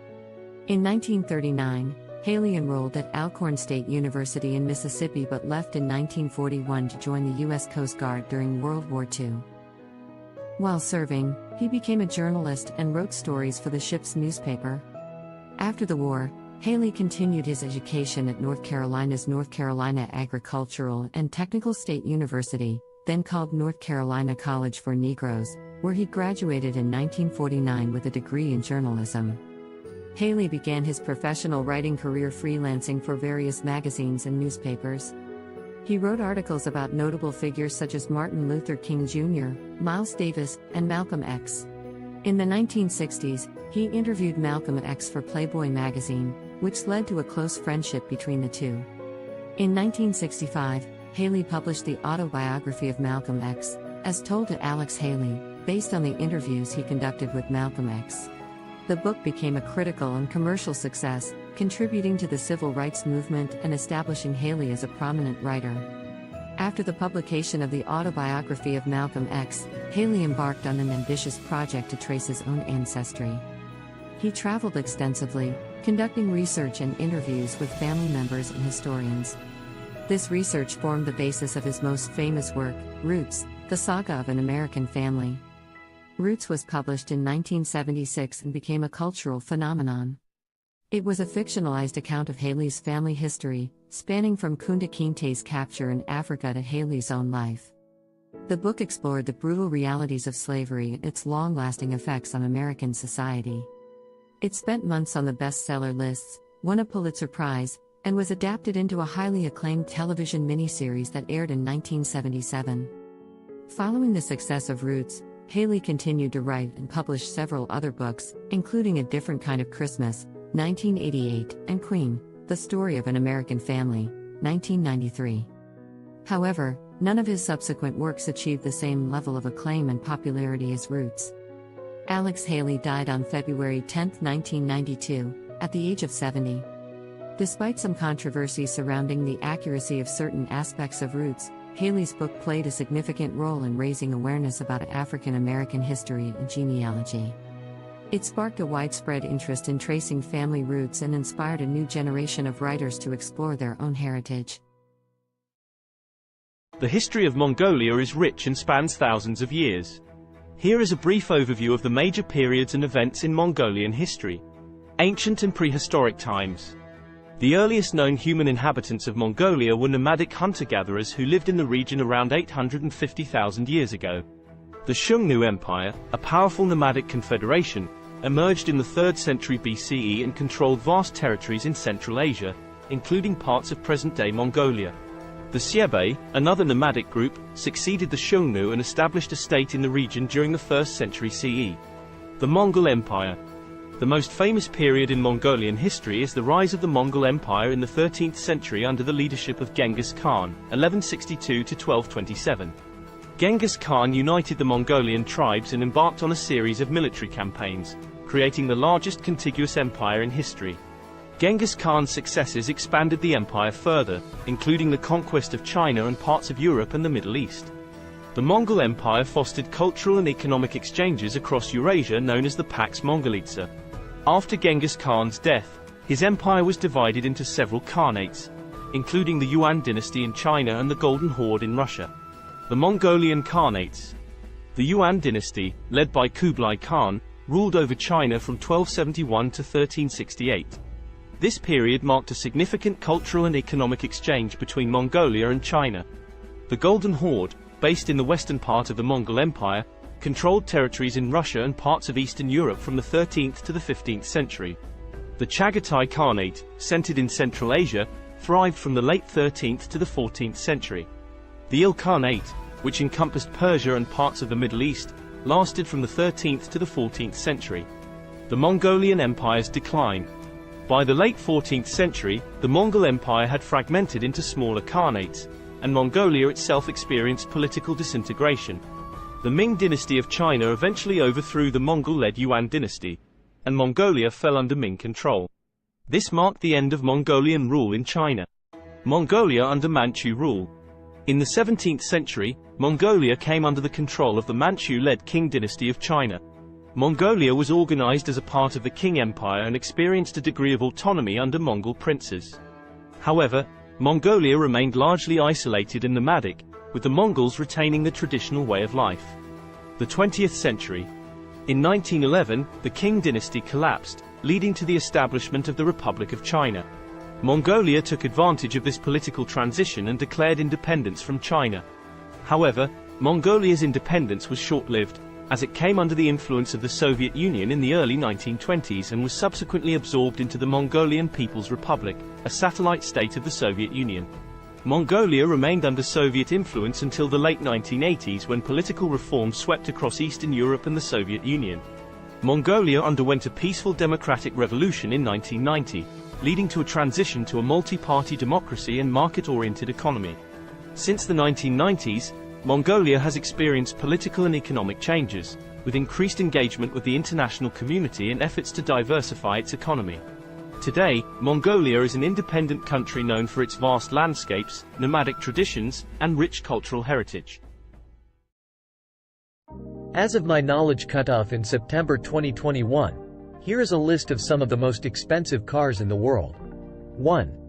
In 1939, Haley enrolled at Alcorn State University in Mississippi but left in 1941 to join the U.S. Coast Guard during World War II. While serving, he became a journalist and wrote stories for the ship's newspaper. After the war, Haley continued his education at North Carolina's North Carolina Agricultural and Technical State University, then called North Carolina College for Negroes, where he graduated in 1949 with a degree in journalism. Haley began his professional writing career freelancing for various magazines and newspapers. He wrote articles about notable figures such as Martin Luther King Jr., Miles Davis, and Malcolm X. In the 1960s, he interviewed Malcolm X for Playboy magazine, which led to a close friendship between the two. In 1965, Haley published the autobiography of Malcolm X, as told to Alex Haley, based on the interviews he conducted with Malcolm X. The book became a critical and commercial success, contributing to the civil rights movement and establishing Haley as a prominent writer. After the publication of the autobiography of Malcolm X, Haley embarked on an ambitious project to trace his own ancestry. He traveled extensively, conducting research and interviews with family members and historians. This research formed the basis of his most famous work, Roots, The Saga of an American Family. Roots was published in 1976 and became a cultural phenomenon. It was a fictionalized account of Haley's family history, spanning from Kunta Kinte's capture in Africa to Haley's own life. The book explored the brutal realities of slavery and its long-lasting effects on American society. It spent months on the bestseller lists, won a Pulitzer Prize, and was adapted into a highly acclaimed television miniseries that aired in 1977. Following the success of Roots, Haley continued to write and publish several other books, including A Different Kind of Christmas, 1988, and Queen, The Story of an American Family, 1993. However, none of his subsequent works achieved the same level of acclaim and popularity as Roots. Alex Haley died on February 10, 1992, at the age of 70. Despite some controversy surrounding the accuracy of certain aspects of Roots, Haley's book played a significant role in raising awareness about African American history and genealogy. It sparked a widespread interest in tracing family roots and inspired a new generation of writers to explore their own heritage. The history of Mongolia is rich and spans thousands of years. Here is a brief overview of the major periods and events in Mongolian history. Ancient and prehistoric times. The earliest known human inhabitants of Mongolia were nomadic hunter-gatherers who lived in the region around 850,000 years ago. The Xiongnu Empire, a powerful nomadic confederation, emerged in the 3rd century BCE and controlled vast territories in Central Asia, including parts of present-day Mongolia. The Xiebe, another nomadic group, succeeded the Xiongnu and established a state in the region during the 1st century CE. The Mongol Empire. The most famous period in Mongolian history is the rise of the Mongol Empire in the 13th century under the leadership of Genghis Khan, 1162 to 1227. Genghis Khan united the Mongolian tribes and embarked on a series of military campaigns, creating the largest contiguous empire in history. Genghis Khan's successes expanded the empire further, including the conquest of China and parts of Europe and the Middle East. The Mongol Empire fostered cultural and economic exchanges across Eurasia known as the Pax Mongolica. After Genghis Khan's death, his empire was divided into several khanates, including the Yuan dynasty in China and the Golden Horde in Russia. The Mongolian Khanates. The Yuan dynasty, led by Kublai Khan, ruled over China from 1271 to 1368. This period marked a significant cultural and economic exchange between Mongolia and China. The Golden Horde, based in the western part of the Mongol Empire, controlled territories in Russia and parts of Eastern Europe from the 13th to the 15th century. The Chagatai Khanate, centered in Central Asia, thrived from the late 13th to the 14th century. The Ilkhanate, which encompassed Persia and parts of the Middle East, lasted from the 13th to the 14th century. The Mongolian Empire's decline. By the late 14th century, the Mongol Empire had fragmented into smaller khanates, and Mongolia itself experienced political disintegration. The Ming dynasty of China eventually overthrew the Mongol-led Yuan dynasty, and Mongolia fell under Ming control. This marked the end of Mongolian rule in China. Mongolia under Manchu rule. In the 17th century, Mongolia came under the control of the Manchu-led Qing dynasty of China. Mongolia was organized as a part of the Qing Empire and experienced a degree of autonomy under Mongol princes. However, Mongolia remained largely isolated and nomadic, with the Mongols retaining the traditional way of life. The 20th century. In 1911, the Qing dynasty collapsed, leading to the establishment of the Republic of China. Mongolia took advantage of this political transition and declared independence from China. However, Mongolia's independence was short-lived, as it came under the influence of the Soviet Union in the early 1920s and was subsequently absorbed into the Mongolian People's Republic, a satellite state of the Soviet Union. Mongolia remained under Soviet influence until the late 1980s when political reforms swept across Eastern Europe and the Soviet Union. Mongolia underwent a peaceful democratic revolution in 1990, leading to a transition to a multi-party democracy and market-oriented economy. Since the 1990s, Mongolia has experienced political and economic changes, with increased engagement with the international community and efforts to diversify its economy. Today, Mongolia is an independent country known for its vast landscapes, nomadic traditions, and rich cultural heritage. As of my knowledge cutoff in September 2021, here is a list of some of the most expensive cars in the world. 1.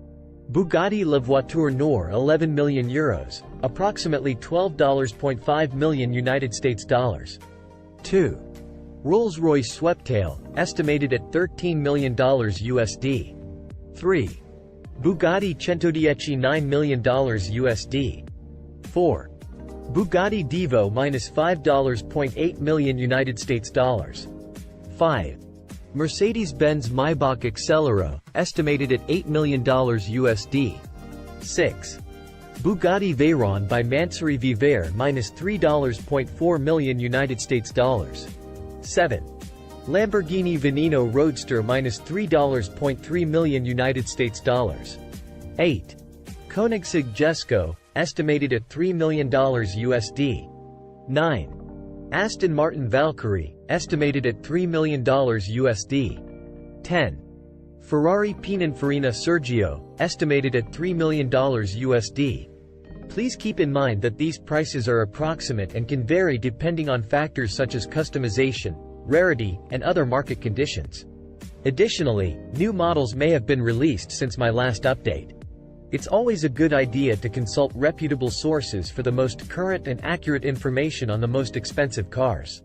Bugatti La Voiture Noire 11 million euros, approximately $12.5 million United States dollars. 2. Rolls-Royce Sweptail, estimated at $13 million USD. 3. Bugatti Centodieci $9 million USD. 4. Bugatti Divo -$5.8 million United States dollars. 5. Mercedes-Benz Maybach Accelero, estimated at $8 million USD. 6. Bugatti Veyron by Mansouri Vivere -$3.4 million United States dollars. 7. Lamborghini Veneno Roadster -$3.3 million United States dollars. 8. Koenigsegg Jesko, estimated at $3 million USD. 9. Aston Martin Valkyrie, estimated at $3 million USD. 10. Ferrari Pininfarina Sergio, estimated at $3 million USD. Please keep in mind that these prices are approximate and can vary depending on factors such as customization, rarity, and other market conditions. Additionally, new models may have been released since my last update. It's always a good idea to consult reputable sources for the most current and accurate information on the most expensive cars.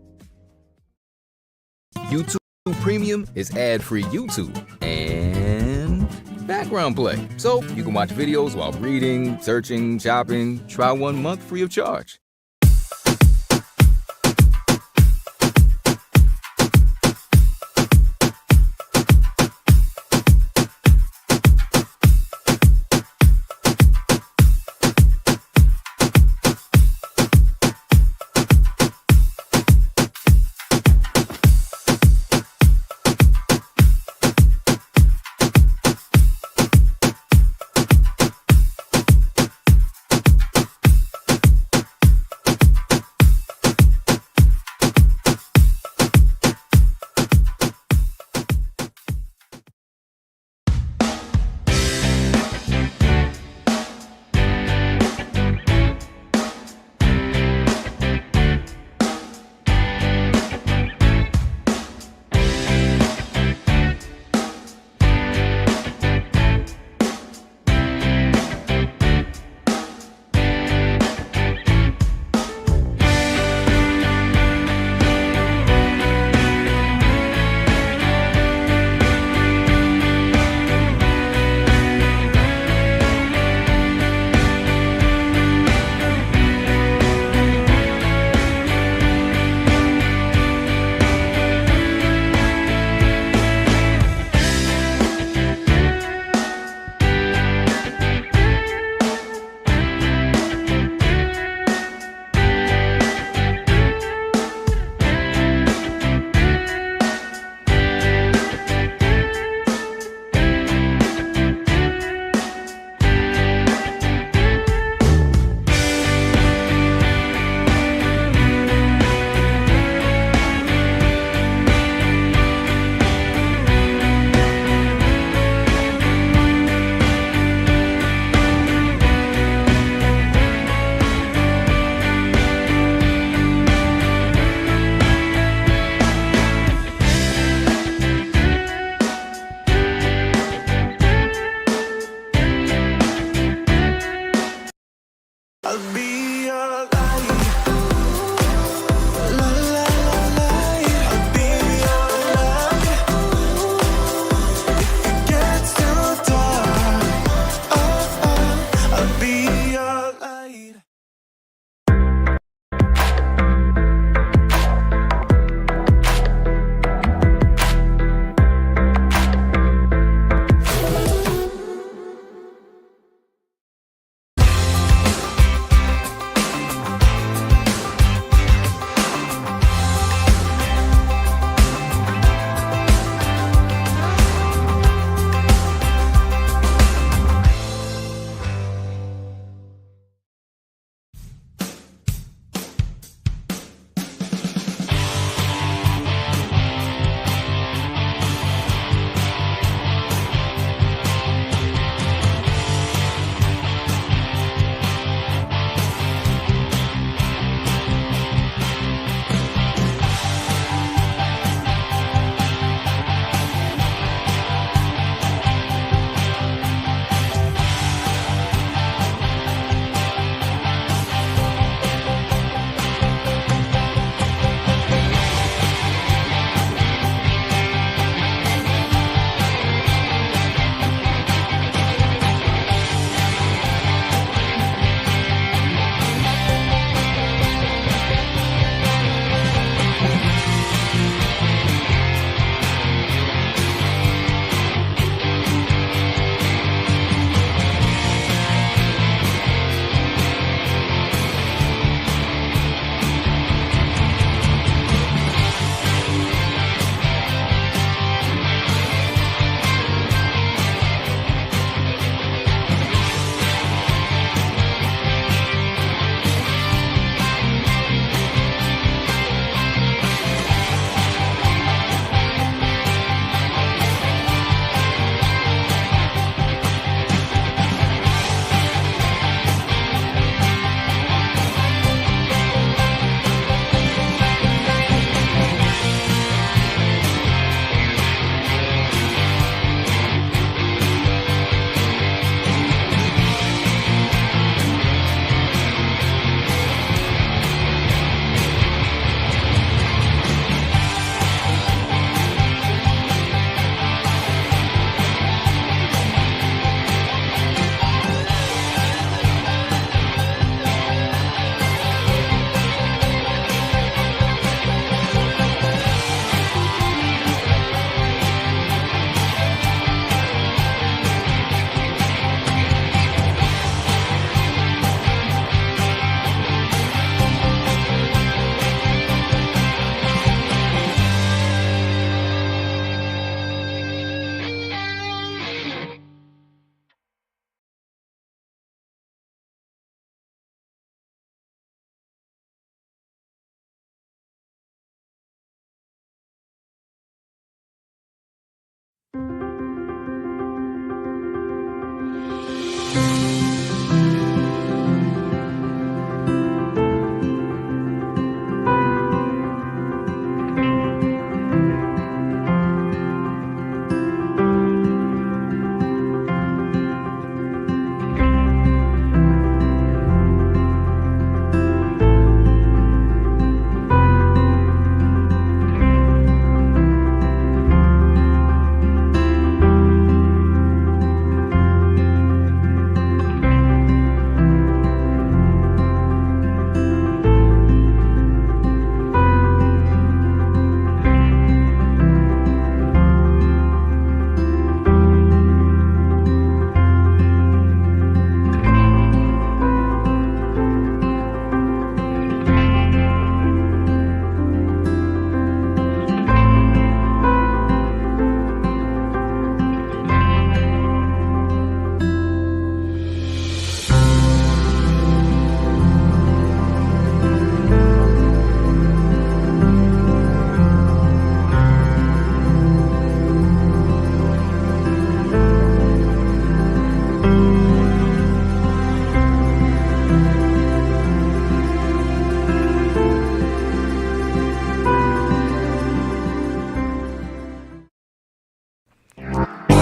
YouTube Premium is ad-free YouTube and background play, so you can watch videos while reading, searching, shopping. Try 1 month free of charge.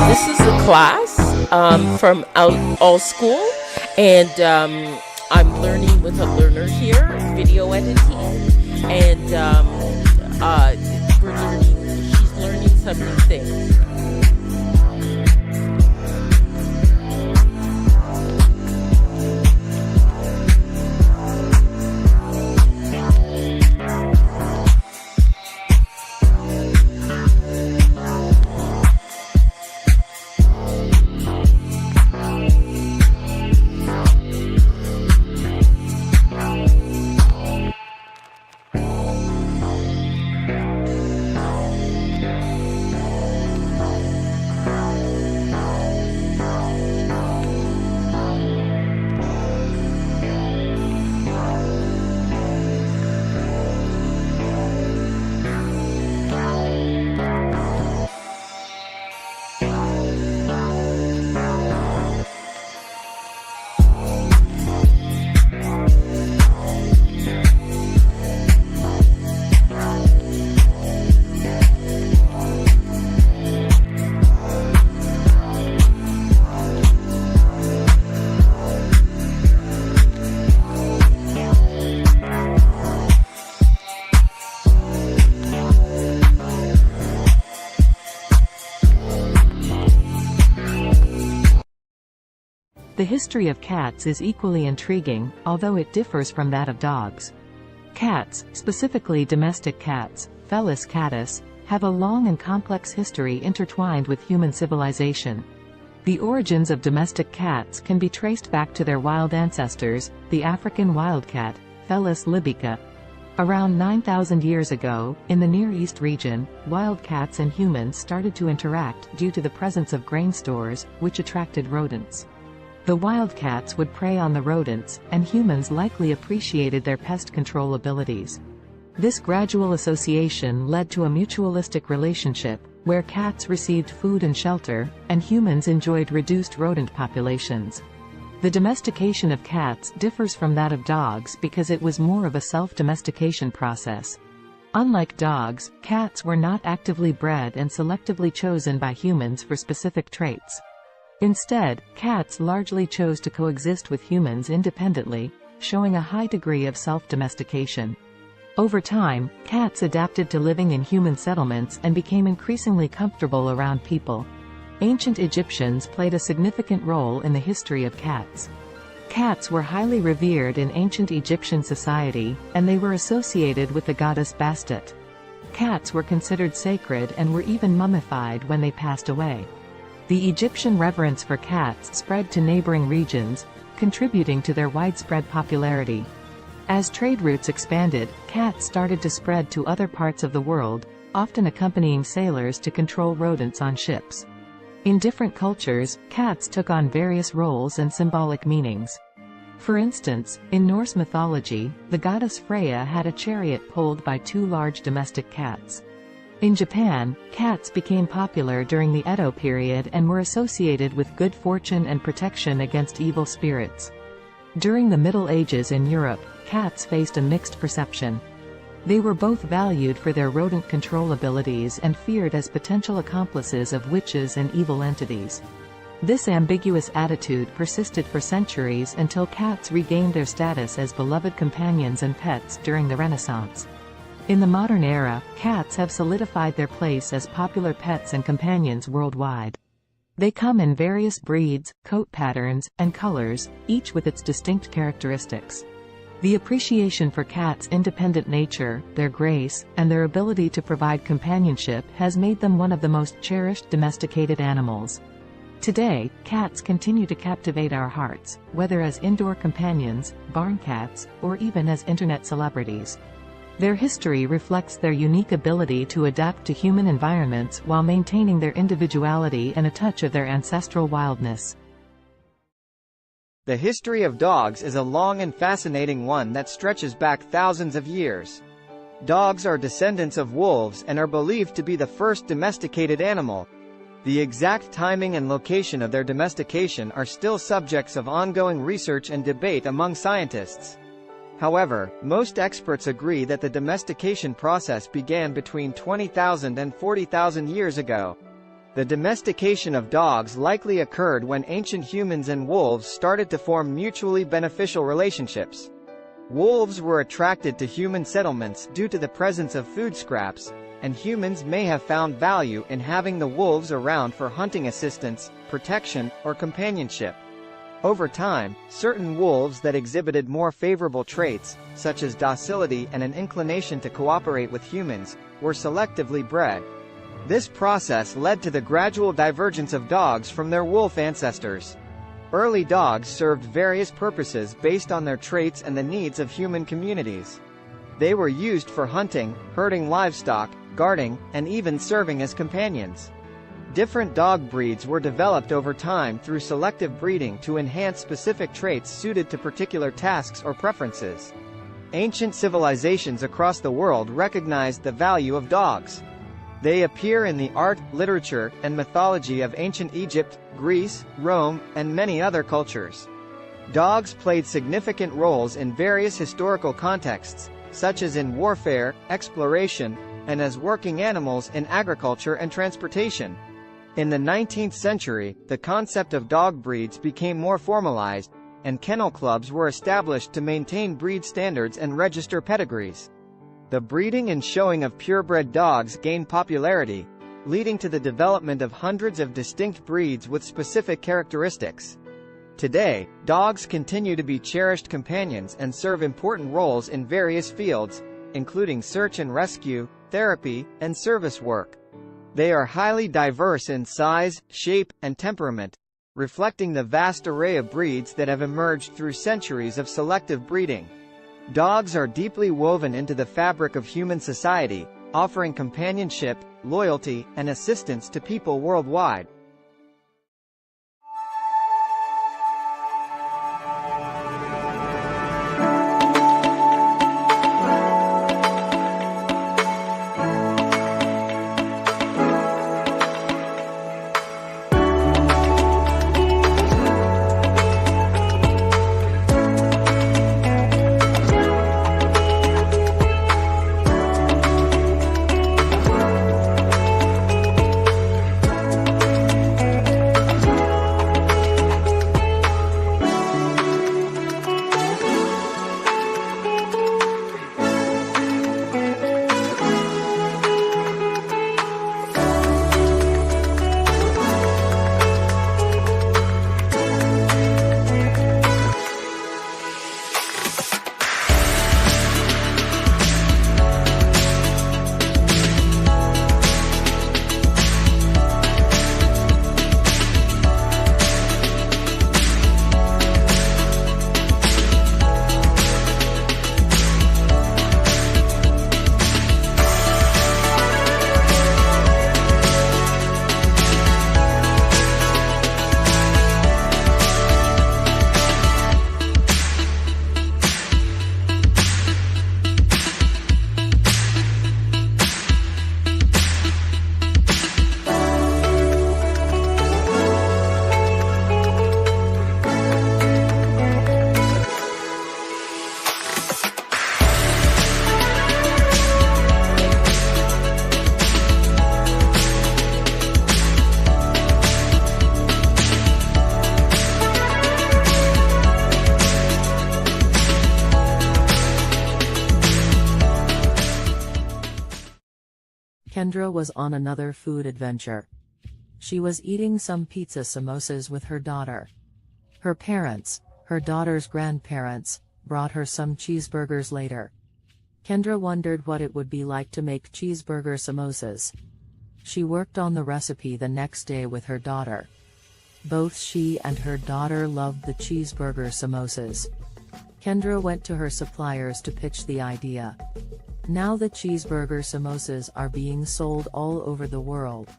This is a class from All School, and I'm learning with a learner here, video editing, and she's learning some new things. The history of cats is equally intriguing, although it differs from that of dogs. Cats, specifically domestic cats, Felis catus, have a long and complex history intertwined with human civilization. The origins of domestic cats can be traced back to their wild ancestors, the African wildcat, Felis libica. Around 9,000 years ago, in the Near East region, wild cats and humans started to interact due to the presence of grain stores, which attracted rodents. The wildcats would prey on the rodents, and humans likely appreciated their pest control abilities. This gradual association led to a mutualistic relationship, where cats received food and shelter, and humans enjoyed reduced rodent populations. The domestication of cats differs from that of dogs because it was more of a self-domestication process. Unlike dogs, cats were not actively bred and selectively chosen by humans for specific traits. Instead, cats largely chose to coexist with humans independently, showing a high degree of self-domestication. Over time, cats adapted to living in human settlements and became increasingly comfortable around people. Ancient Egyptians played a significant role in the history of cats. Cats were highly revered in ancient Egyptian society, and they were associated with the goddess Bastet. Cats were considered sacred and were even mummified when they passed away. The Egyptian reverence for cats spread to neighboring regions, contributing to their widespread popularity. As trade routes expanded, cats started to spread to other parts of the world, often accompanying sailors to control rodents on ships. In different cultures, cats took on various roles and symbolic meanings. For instance, in Norse mythology, the goddess Freya had a chariot pulled by two large domestic cats. In Japan, cats became popular during the Edo period and were associated with good fortune and protection against evil spirits. During the Middle Ages in Europe, cats faced a mixed perception. They were both valued for their rodent control abilities and feared as potential accomplices of witches and evil entities. This ambiguous attitude persisted for centuries until cats regained their status as beloved companions and pets during the Renaissance. In the modern era, cats have solidified their place as popular pets and companions worldwide. They come in various breeds, coat patterns, and colors, each with its distinct characteristics. The appreciation for cats' independent nature, their grace, and their ability to provide companionship has made them one of the most cherished domesticated animals. Today, cats continue to captivate our hearts, whether as indoor companions, barn cats, or even as internet celebrities. Their history reflects their unique ability to adapt to human environments while maintaining their individuality and a touch of their ancestral wildness. The history of dogs is a long and fascinating one that stretches back thousands of years. Dogs are descendants of wolves and are believed to be the first domesticated animal. The exact timing and location of their domestication are still subjects of ongoing research and debate among scientists. However, most experts agree that the domestication process began between 20,000 and 40,000 years ago. The domestication of dogs likely occurred when ancient humans and wolves started to form mutually beneficial relationships. Wolves were attracted to human settlements due to the presence of food scraps, and humans may have found value in having the wolves around for hunting assistance, protection, or companionship. Over time, certain wolves that exhibited more favorable traits, such as docility and an inclination to cooperate with humans, were selectively bred. This process led to the gradual divergence of dogs from their wolf ancestors. Early dogs served various purposes based on their traits and the needs of human communities. They were used for hunting, herding livestock, guarding, and even serving as companions. Different dog breeds were developed over time through selective breeding to enhance specific traits suited to particular tasks or preferences. Ancient civilizations across the world recognized the value of dogs. They appear in the art, literature, and mythology of ancient Egypt, Greece, Rome, and many other cultures. Dogs played significant roles in various historical contexts, such as in warfare, exploration, and as working animals in agriculture and transportation. In the 19th century, the concept of dog breeds became more formalized, and kennel clubs were established to maintain breed standards and register pedigrees. The breeding and showing of purebred dogs gained popularity, leading to the development of hundreds of distinct breeds with specific characteristics. Today, dogs continue to be cherished companions and serve important roles in various fields, including search and rescue, therapy, and service work. They are highly diverse in size, shape, and temperament, reflecting the vast array of breeds that have emerged through centuries of selective breeding. Dogs are deeply woven into the fabric of human society, offering companionship, loyalty, and assistance to people worldwide. Kendra was on another food adventure. She was eating some pizza samosas with her daughter. Her parents, her daughter's grandparents, brought her some cheeseburgers later. Kendra wondered what it would be like to make cheeseburger samosas. She worked on the recipe the next day with her daughter. Both she and her daughter loved the cheeseburger samosas. Kendra went to her suppliers to pitch the idea. Now the cheeseburger samosas are being sold all over the world.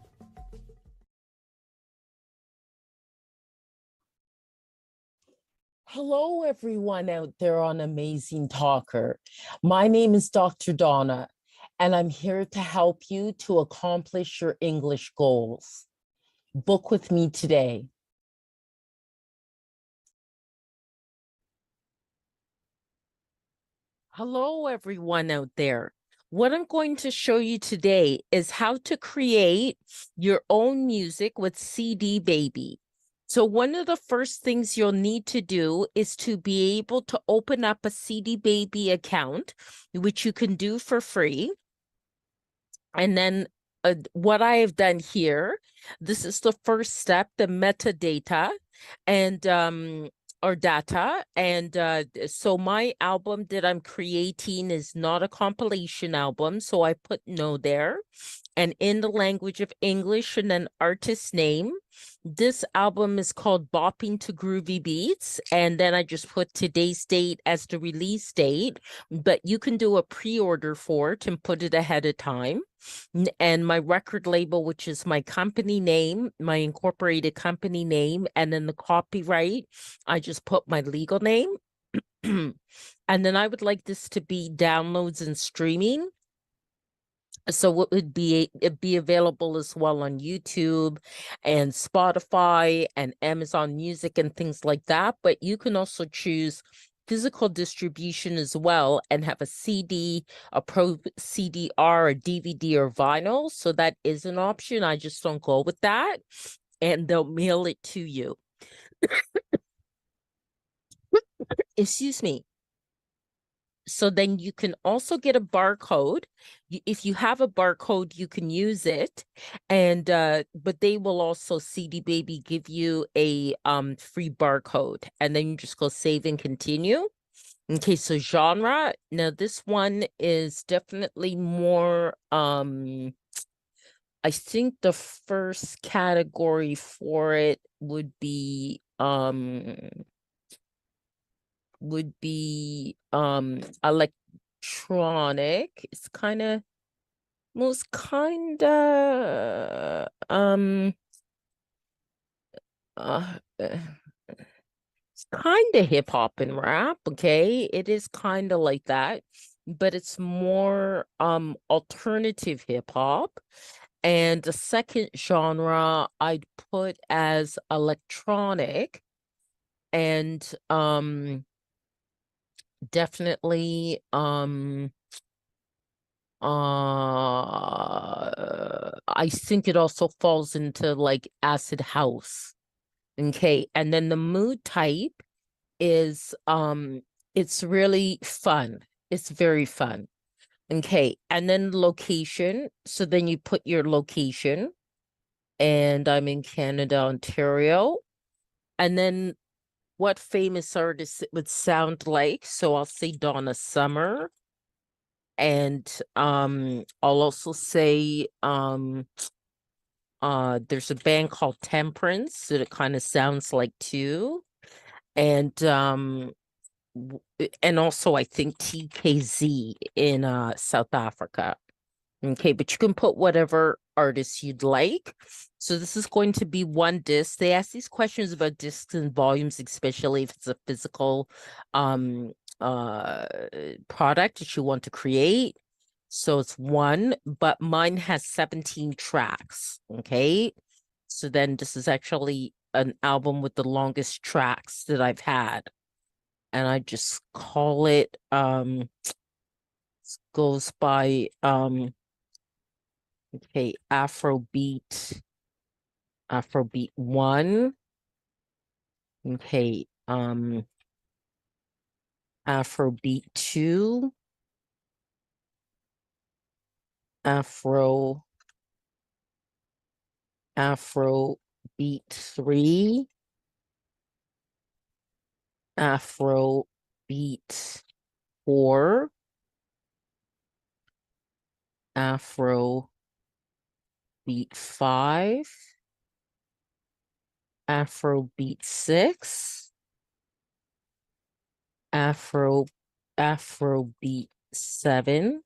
Hello, everyone out there on Amazing Talker. My name is Dr. Donna, and I'm here to help you to accomplish your English goals. Book with me today. Hello, everyone out there. What I'm going to show you today is how to create your own music with CD Baby. So one of the first things you'll need to do is to be able to open up a CD Baby account, which you can do for free. And then what I have done here, this is the first step, the metadata and or data. And so my album that I'm creating is not a compilation album. So I put no there. And in the language of English and then artist name. This album is called Bopping to Groovy Beats. And then I just put today's date as the release date. But you can do a pre-order for it and put it ahead of time. And my record label, which is my company name, my incorporated company name, and then the copyright, I just put my legal name. And then I would like this to be downloads and streaming. So it'd be available as well on YouTube and Spotify and Amazon Music and things like that. But you can also choose physical distribution as well and have a CD, a Pro CDR, a DVD, or vinyl. So that is an option. I just don't go with that. And they'll mail it to you. Excuse me. So then you can also get a barcode. If you have a barcode, you can use it. And but they will also, CD Baby, give you a free barcode. And then you just go save and continue. Okay, so genre. Now this one is definitely more I think the first category for it would be electronic. It's kind of most kind of it's kind of hip hop and rap. Okay, it is kind of like that, but it's more alternative hip hop. And the second genre I'd put as electronic, and definitely I think it also falls into like acid house. Okay, and then the mood type is it's really fun. It's very fun. Okay, and then location. So then you put your location, and I'm in Canada, Ontario. And then what famous artist it would sound like. So I'll say Donna Summer. And I'll also say there's a band called Temperance that it kind of sounds like too. And also I think TKZ in South Africa. Okay, but you can put whatever artist you'd like. So this is going to be one disc. They ask these questions about discs and volumes, especially if it's a physical product that you want to create. So it's one, but mine has 17 tracks. Okay, so then this is actually an album with the longest tracks that I've had. And I just call it goes by okay, Afrobeat 1. Okay, Afrobeat 2. Afrobeat 3. Afrobeat 4. Afrobeat 5. Afrobeat 6. Afrobeat 7.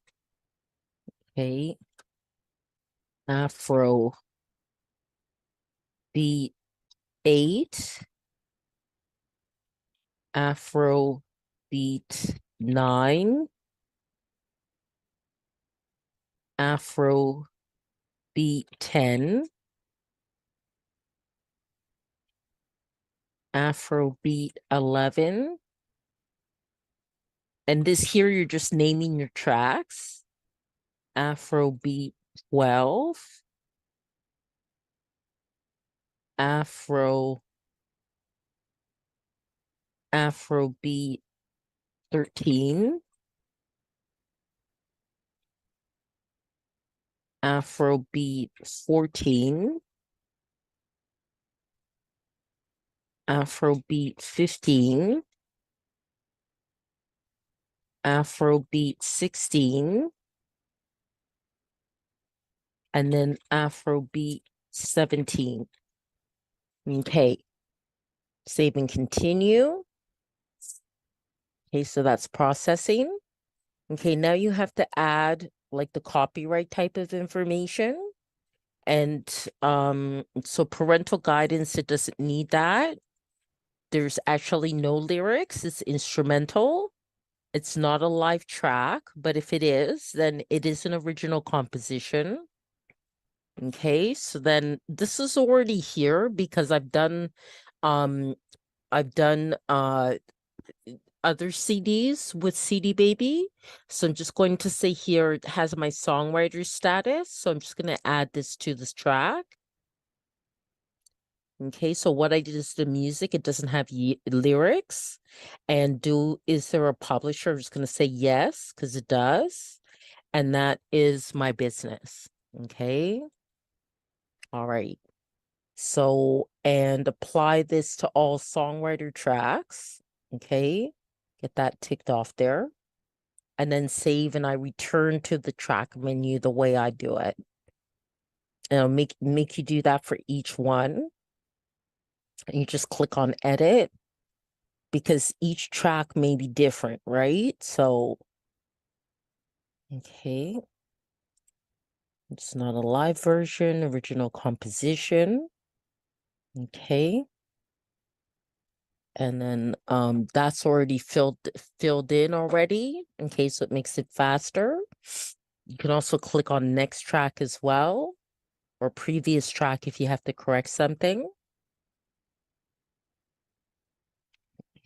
Okay. Afrobeat 8. Afrobeat 9. Afrobeat 10. Afrobeat 11. And this here, you're just naming your tracks. Afrobeat 12, Afrobeat 13, Afrobeat 14, Afrobeat 15, Afrobeat 16, and then Afrobeat 17. Okay, save and continue. Okay, so that's processing. Okay, now you have to add like the copyright type of information. And so parental guidance, it doesn't need that. There's actually no lyrics, it's instrumental. It's not a live track, but if it is, then it is an original composition. Okay, so then this is already here because I've done other CDs with CD Baby. So I'm just going to say here it has my songwriter status. So I'm just going to add this to this track. Okay, so what I did is the music, it doesn't have lyrics. And is there a publisher? I'm just going to say yes, because it does. And that is my business. Okay. All right. So, and apply this to all songwriter tracks. Okay. Get that ticked off there. And then save, and I return to the track menu the way I do it. And I'll make you do that for each one. And you just click on edit because each track may be different, right? So, okay. It's not a live version, original composition. Okay. And then that's already filled in already. Okay, so it makes it faster. You can also click on next track as well, or previous track if you have to correct something.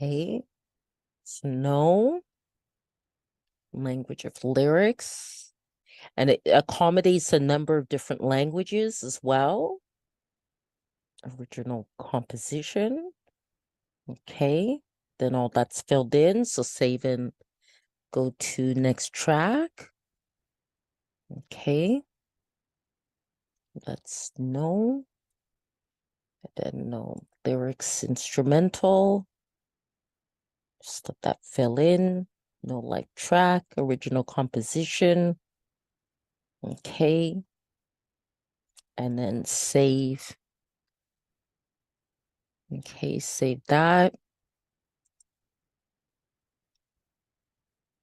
Okay, so no language of lyrics, and it accommodates a number of different languages as well. Original composition. Okay, then all that's filled in, so save and go to next track. Okay, that's no, and then no lyrics, instrumental. Just let that fill in. No live track, original composition. Okay. And then save. Okay, save that.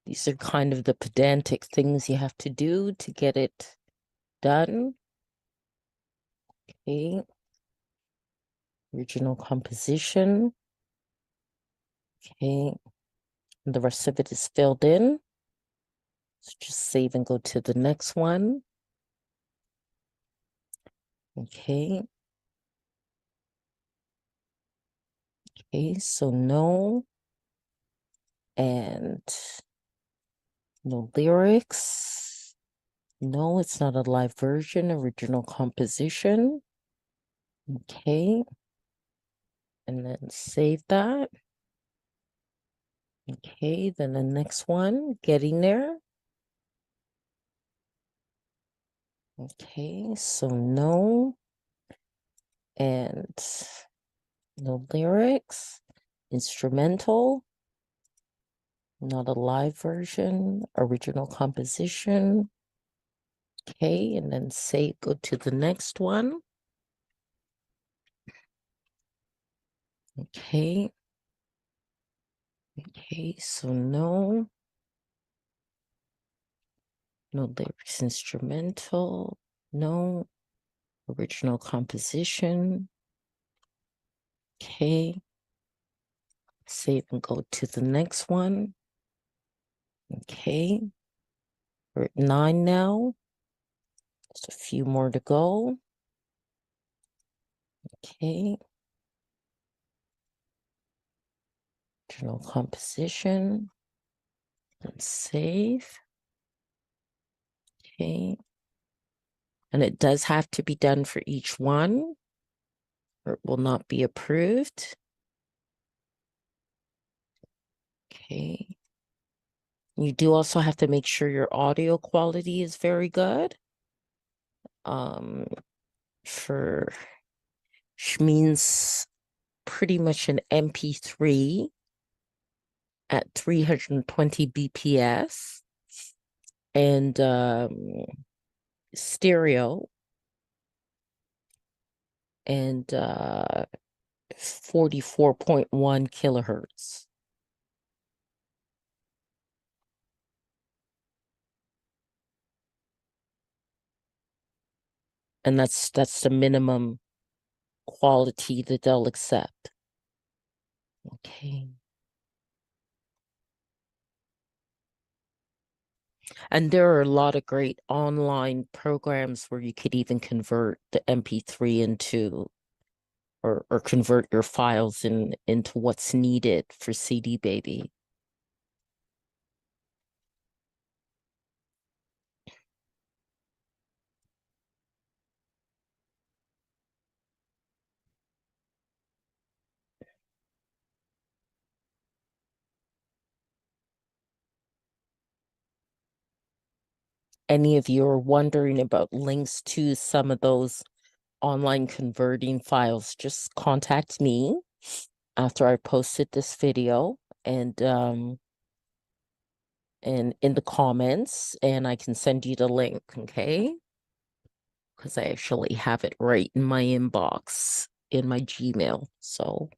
These are kind of the pedantic things you have to do to get it done. Okay. Original composition. Okay. And the rest of it is filled in. So just save and go to the next one. Okay. Okay, so no. And no lyrics. No, it's not a live version, original composition. Okay. And then save that. Okay, then the next one, getting there. Okay, so no. And no lyrics. Instrumental. Not a live version, original composition. Okay, and then save, go to the next one. Okay. Okay, so no. No lyrics, instrumental. No. Original composition. Okay. Save and go to the next one. Okay. We're at 9 now. Just a few more to go. Okay. Original composition. Let's save. Okay. And it does have to be done for each one, or it will not be approved. Okay. You do also have to make sure your audio quality is very good. For which means pretty much an MP3 at 320 BPS and stereo and 44.1 kilohertz. And that's the minimum quality that they'll accept. Okay. And there are a lot of great online programs where you could even convert the MP3 into or convert your files into what's needed for CD Baby. Any of you are wondering about links to some of those online converting files, just contact me after I posted this video and in the comments, and I can send you the link, okay? Because I actually have it right in my inbox in my Gmail. So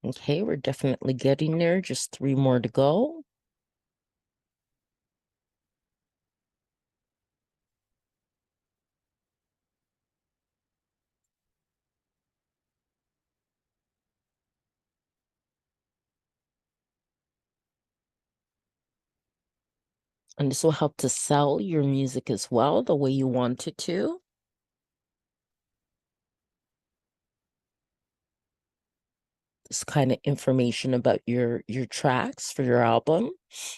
okay, we're definitely getting there. Just 3 more to go. And this will help to sell your music as well, the way you want it to. This kind of information about your tracks for your album.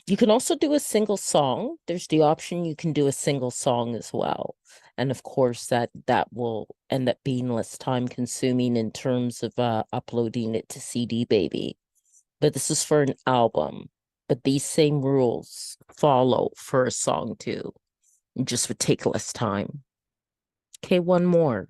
You can also do a single song. There's the option you can do a single song as well. And of course, that will end up being less time consuming in terms of uploading it to CD Baby. But this is for an album. But these same rules follow for a song too. It just would take less time. Okay, one more.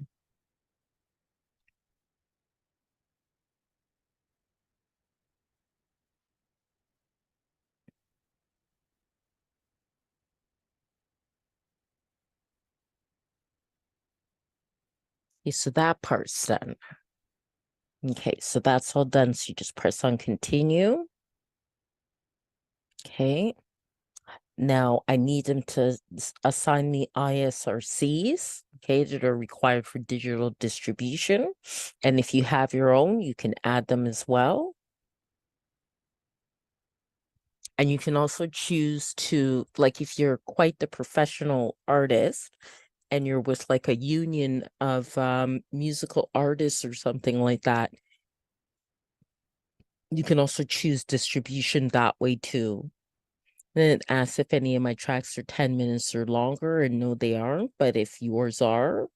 Okay, so that part's done. Okay, so that's all done. So you just press on continue. Okay. Now I need them to assign the ISRCs, okay, that are required for digital distribution. And if you have your own, you can add them as well. And you can also choose to, like, if you're quite the professional artist and you're with like a union of musical artists or something like that, you can also choose distribution that way too. Then it asks if any of my tracks are 10 minutes or longer, and no, they aren't. But if yours are,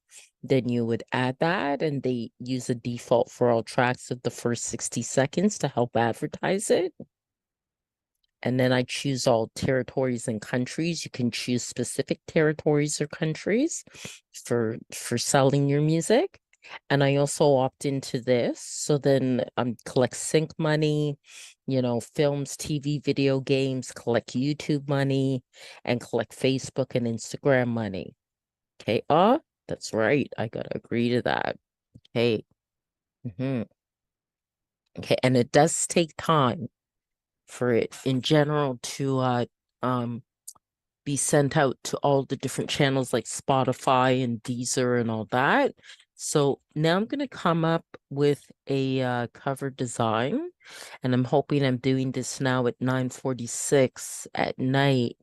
then you would add that, and they use a default for all tracks of the first 60 seconds to help advertise it. And then I choose all territories and countries. You can choose specific territories or countries for selling your music. And I also opt into this. So then collect sync money, you know, films, TV, video games, collect YouTube money, and collect Facebook and Instagram money. Okay. That's right. I gotta agree to that. Okay. Okay. And it does take time for it in general to be sent out to all the different channels like Spotify and Deezer and all that. So now I'm going to come up with a cover design, and I'm hoping I'm doing this now at 9:46 at night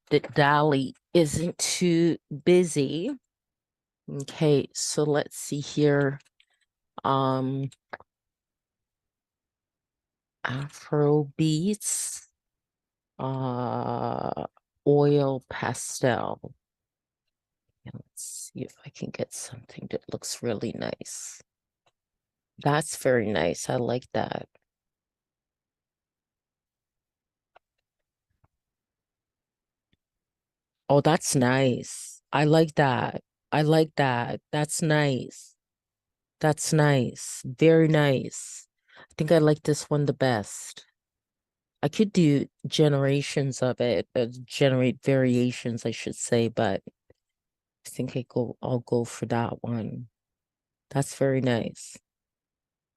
that Dolly isn't too busy. Okay, so let's see here. Afro beats, oil pastel. And let's see if I can get something that looks really nice. That's very nice. I like that. Oh, that's nice. I like that. I like that. That's nice. That's nice. Very nice. I think I like this one the best. I could do generations of it, generate variations, I should say, but I think I'll go for that one. That's very nice.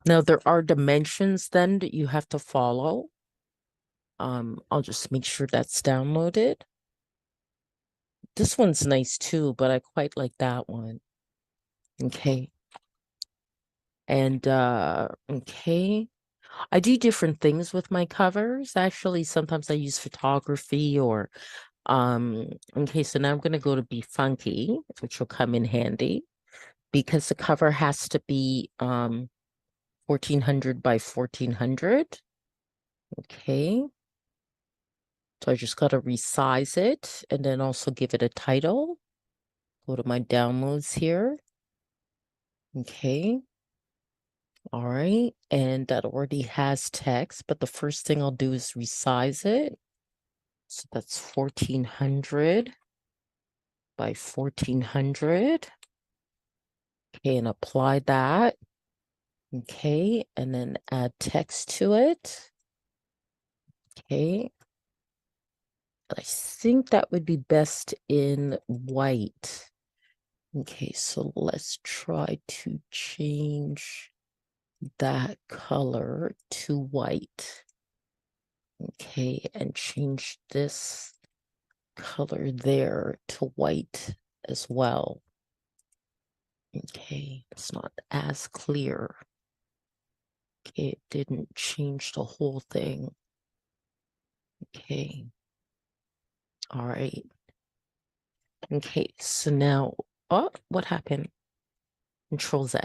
Now there are dimensions then that you have to follow. I'll just make sure that's downloaded. This one's nice too, but I quite like that one. Okay. And okay. I do different things with my covers. Actually, sometimes I use photography or okay, so now I'm gonna go to Be Funky, which will come in handy because the cover has to be 1400 by 1400. Okay. So I just gotta resize it and then also give it a title. Go to my downloads here. Okay. All right. And that already has text, but the first thing I'll do is resize it. So that's 1400 by 1400. Okay, and apply that. Okay, and then add text to it. Okay. I think that would be best in white. Okay, so let's try to change that color to white. Okay, and change this color there to white as well. Okay, it's not as clear. Okay, it didn't change the whole thing. Okay. All right. Okay, so now, oh, what happened? Control Z.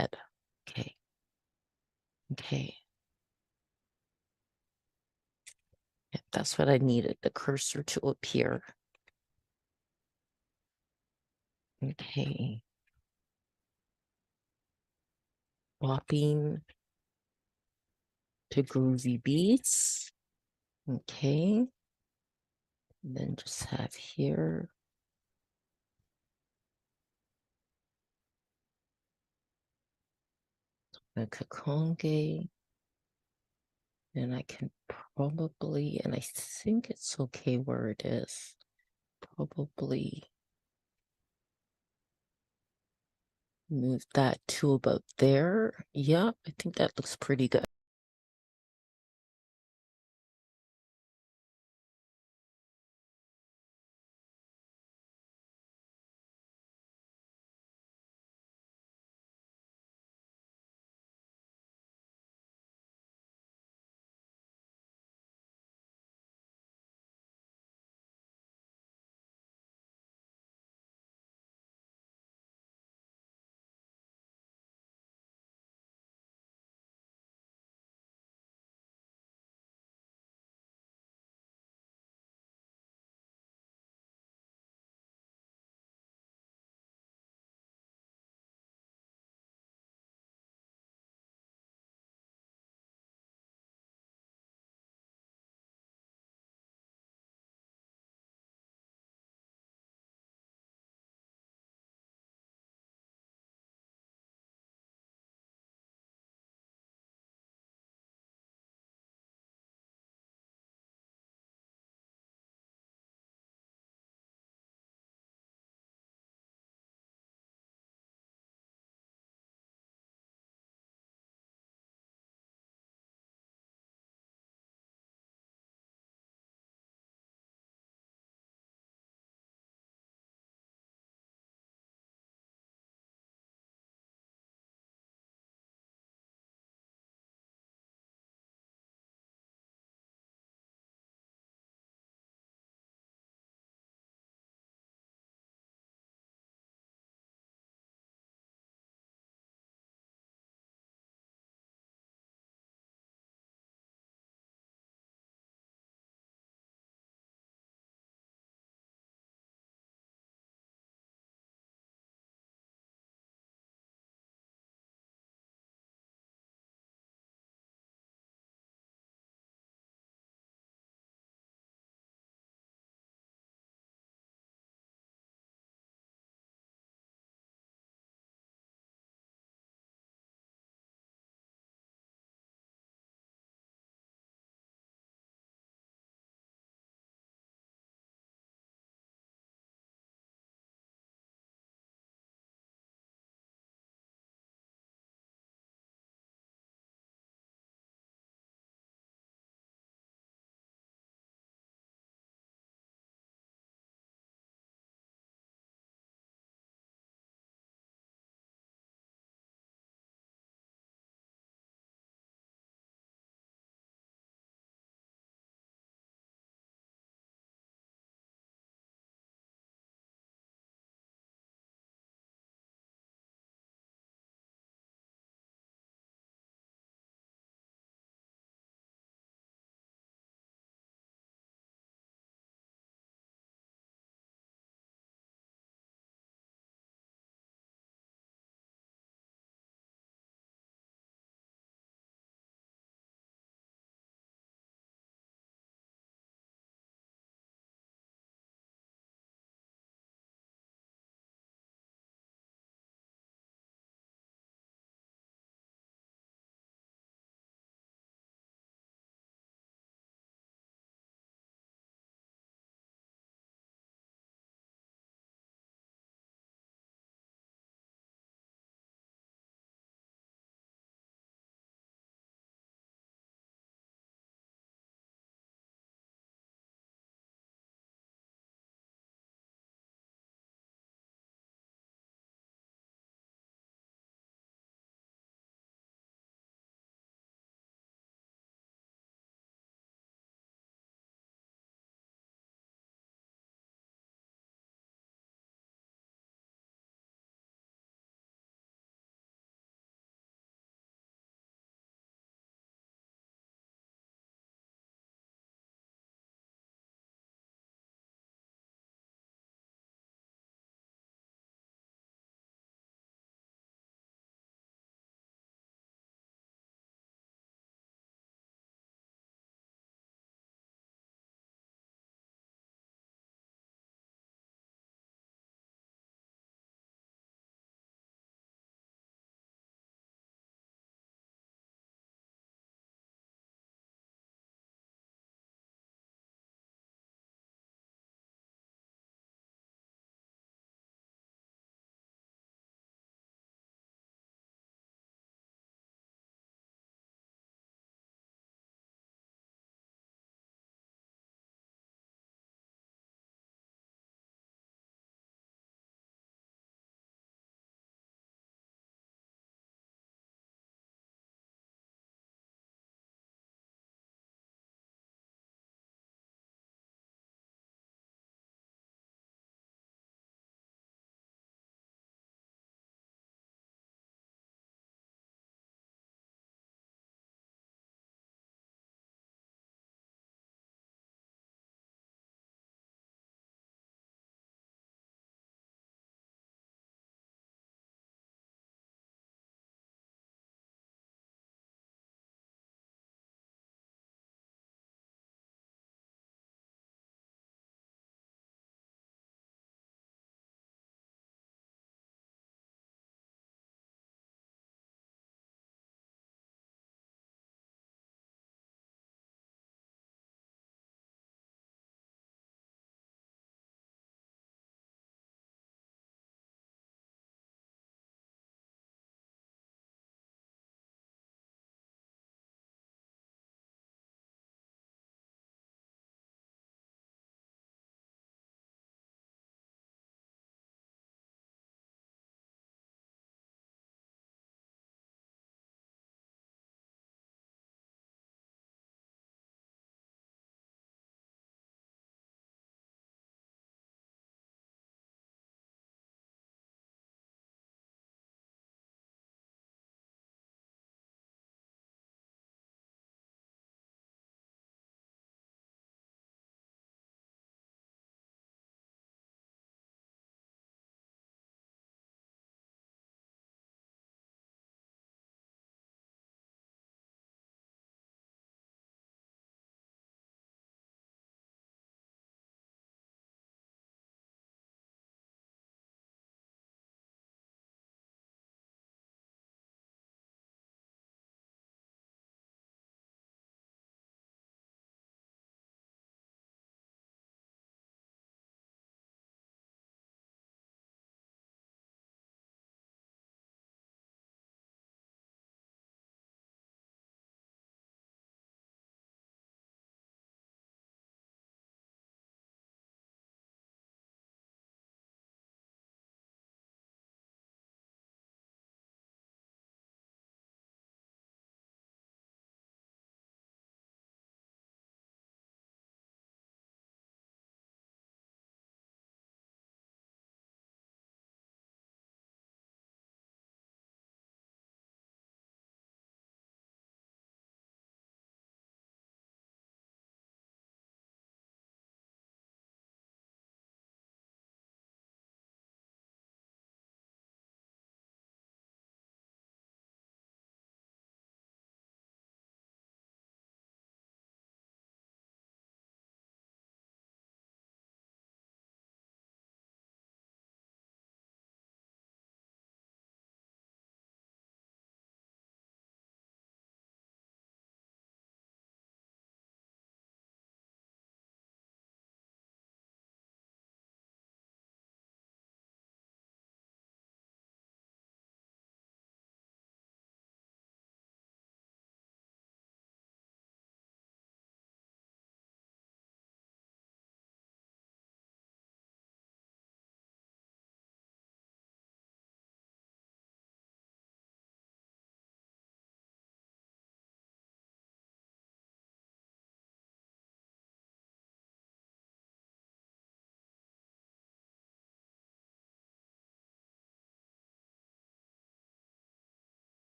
Okay. Okay. Yep, that's what I needed, the cursor to appear. Okay. Swapping to groovy beats. Okay. And then just have here. Donna Kakonge. And I can probably, and I think it's okay where it is. Probably move that to about there. Yeah, I think that looks pretty good.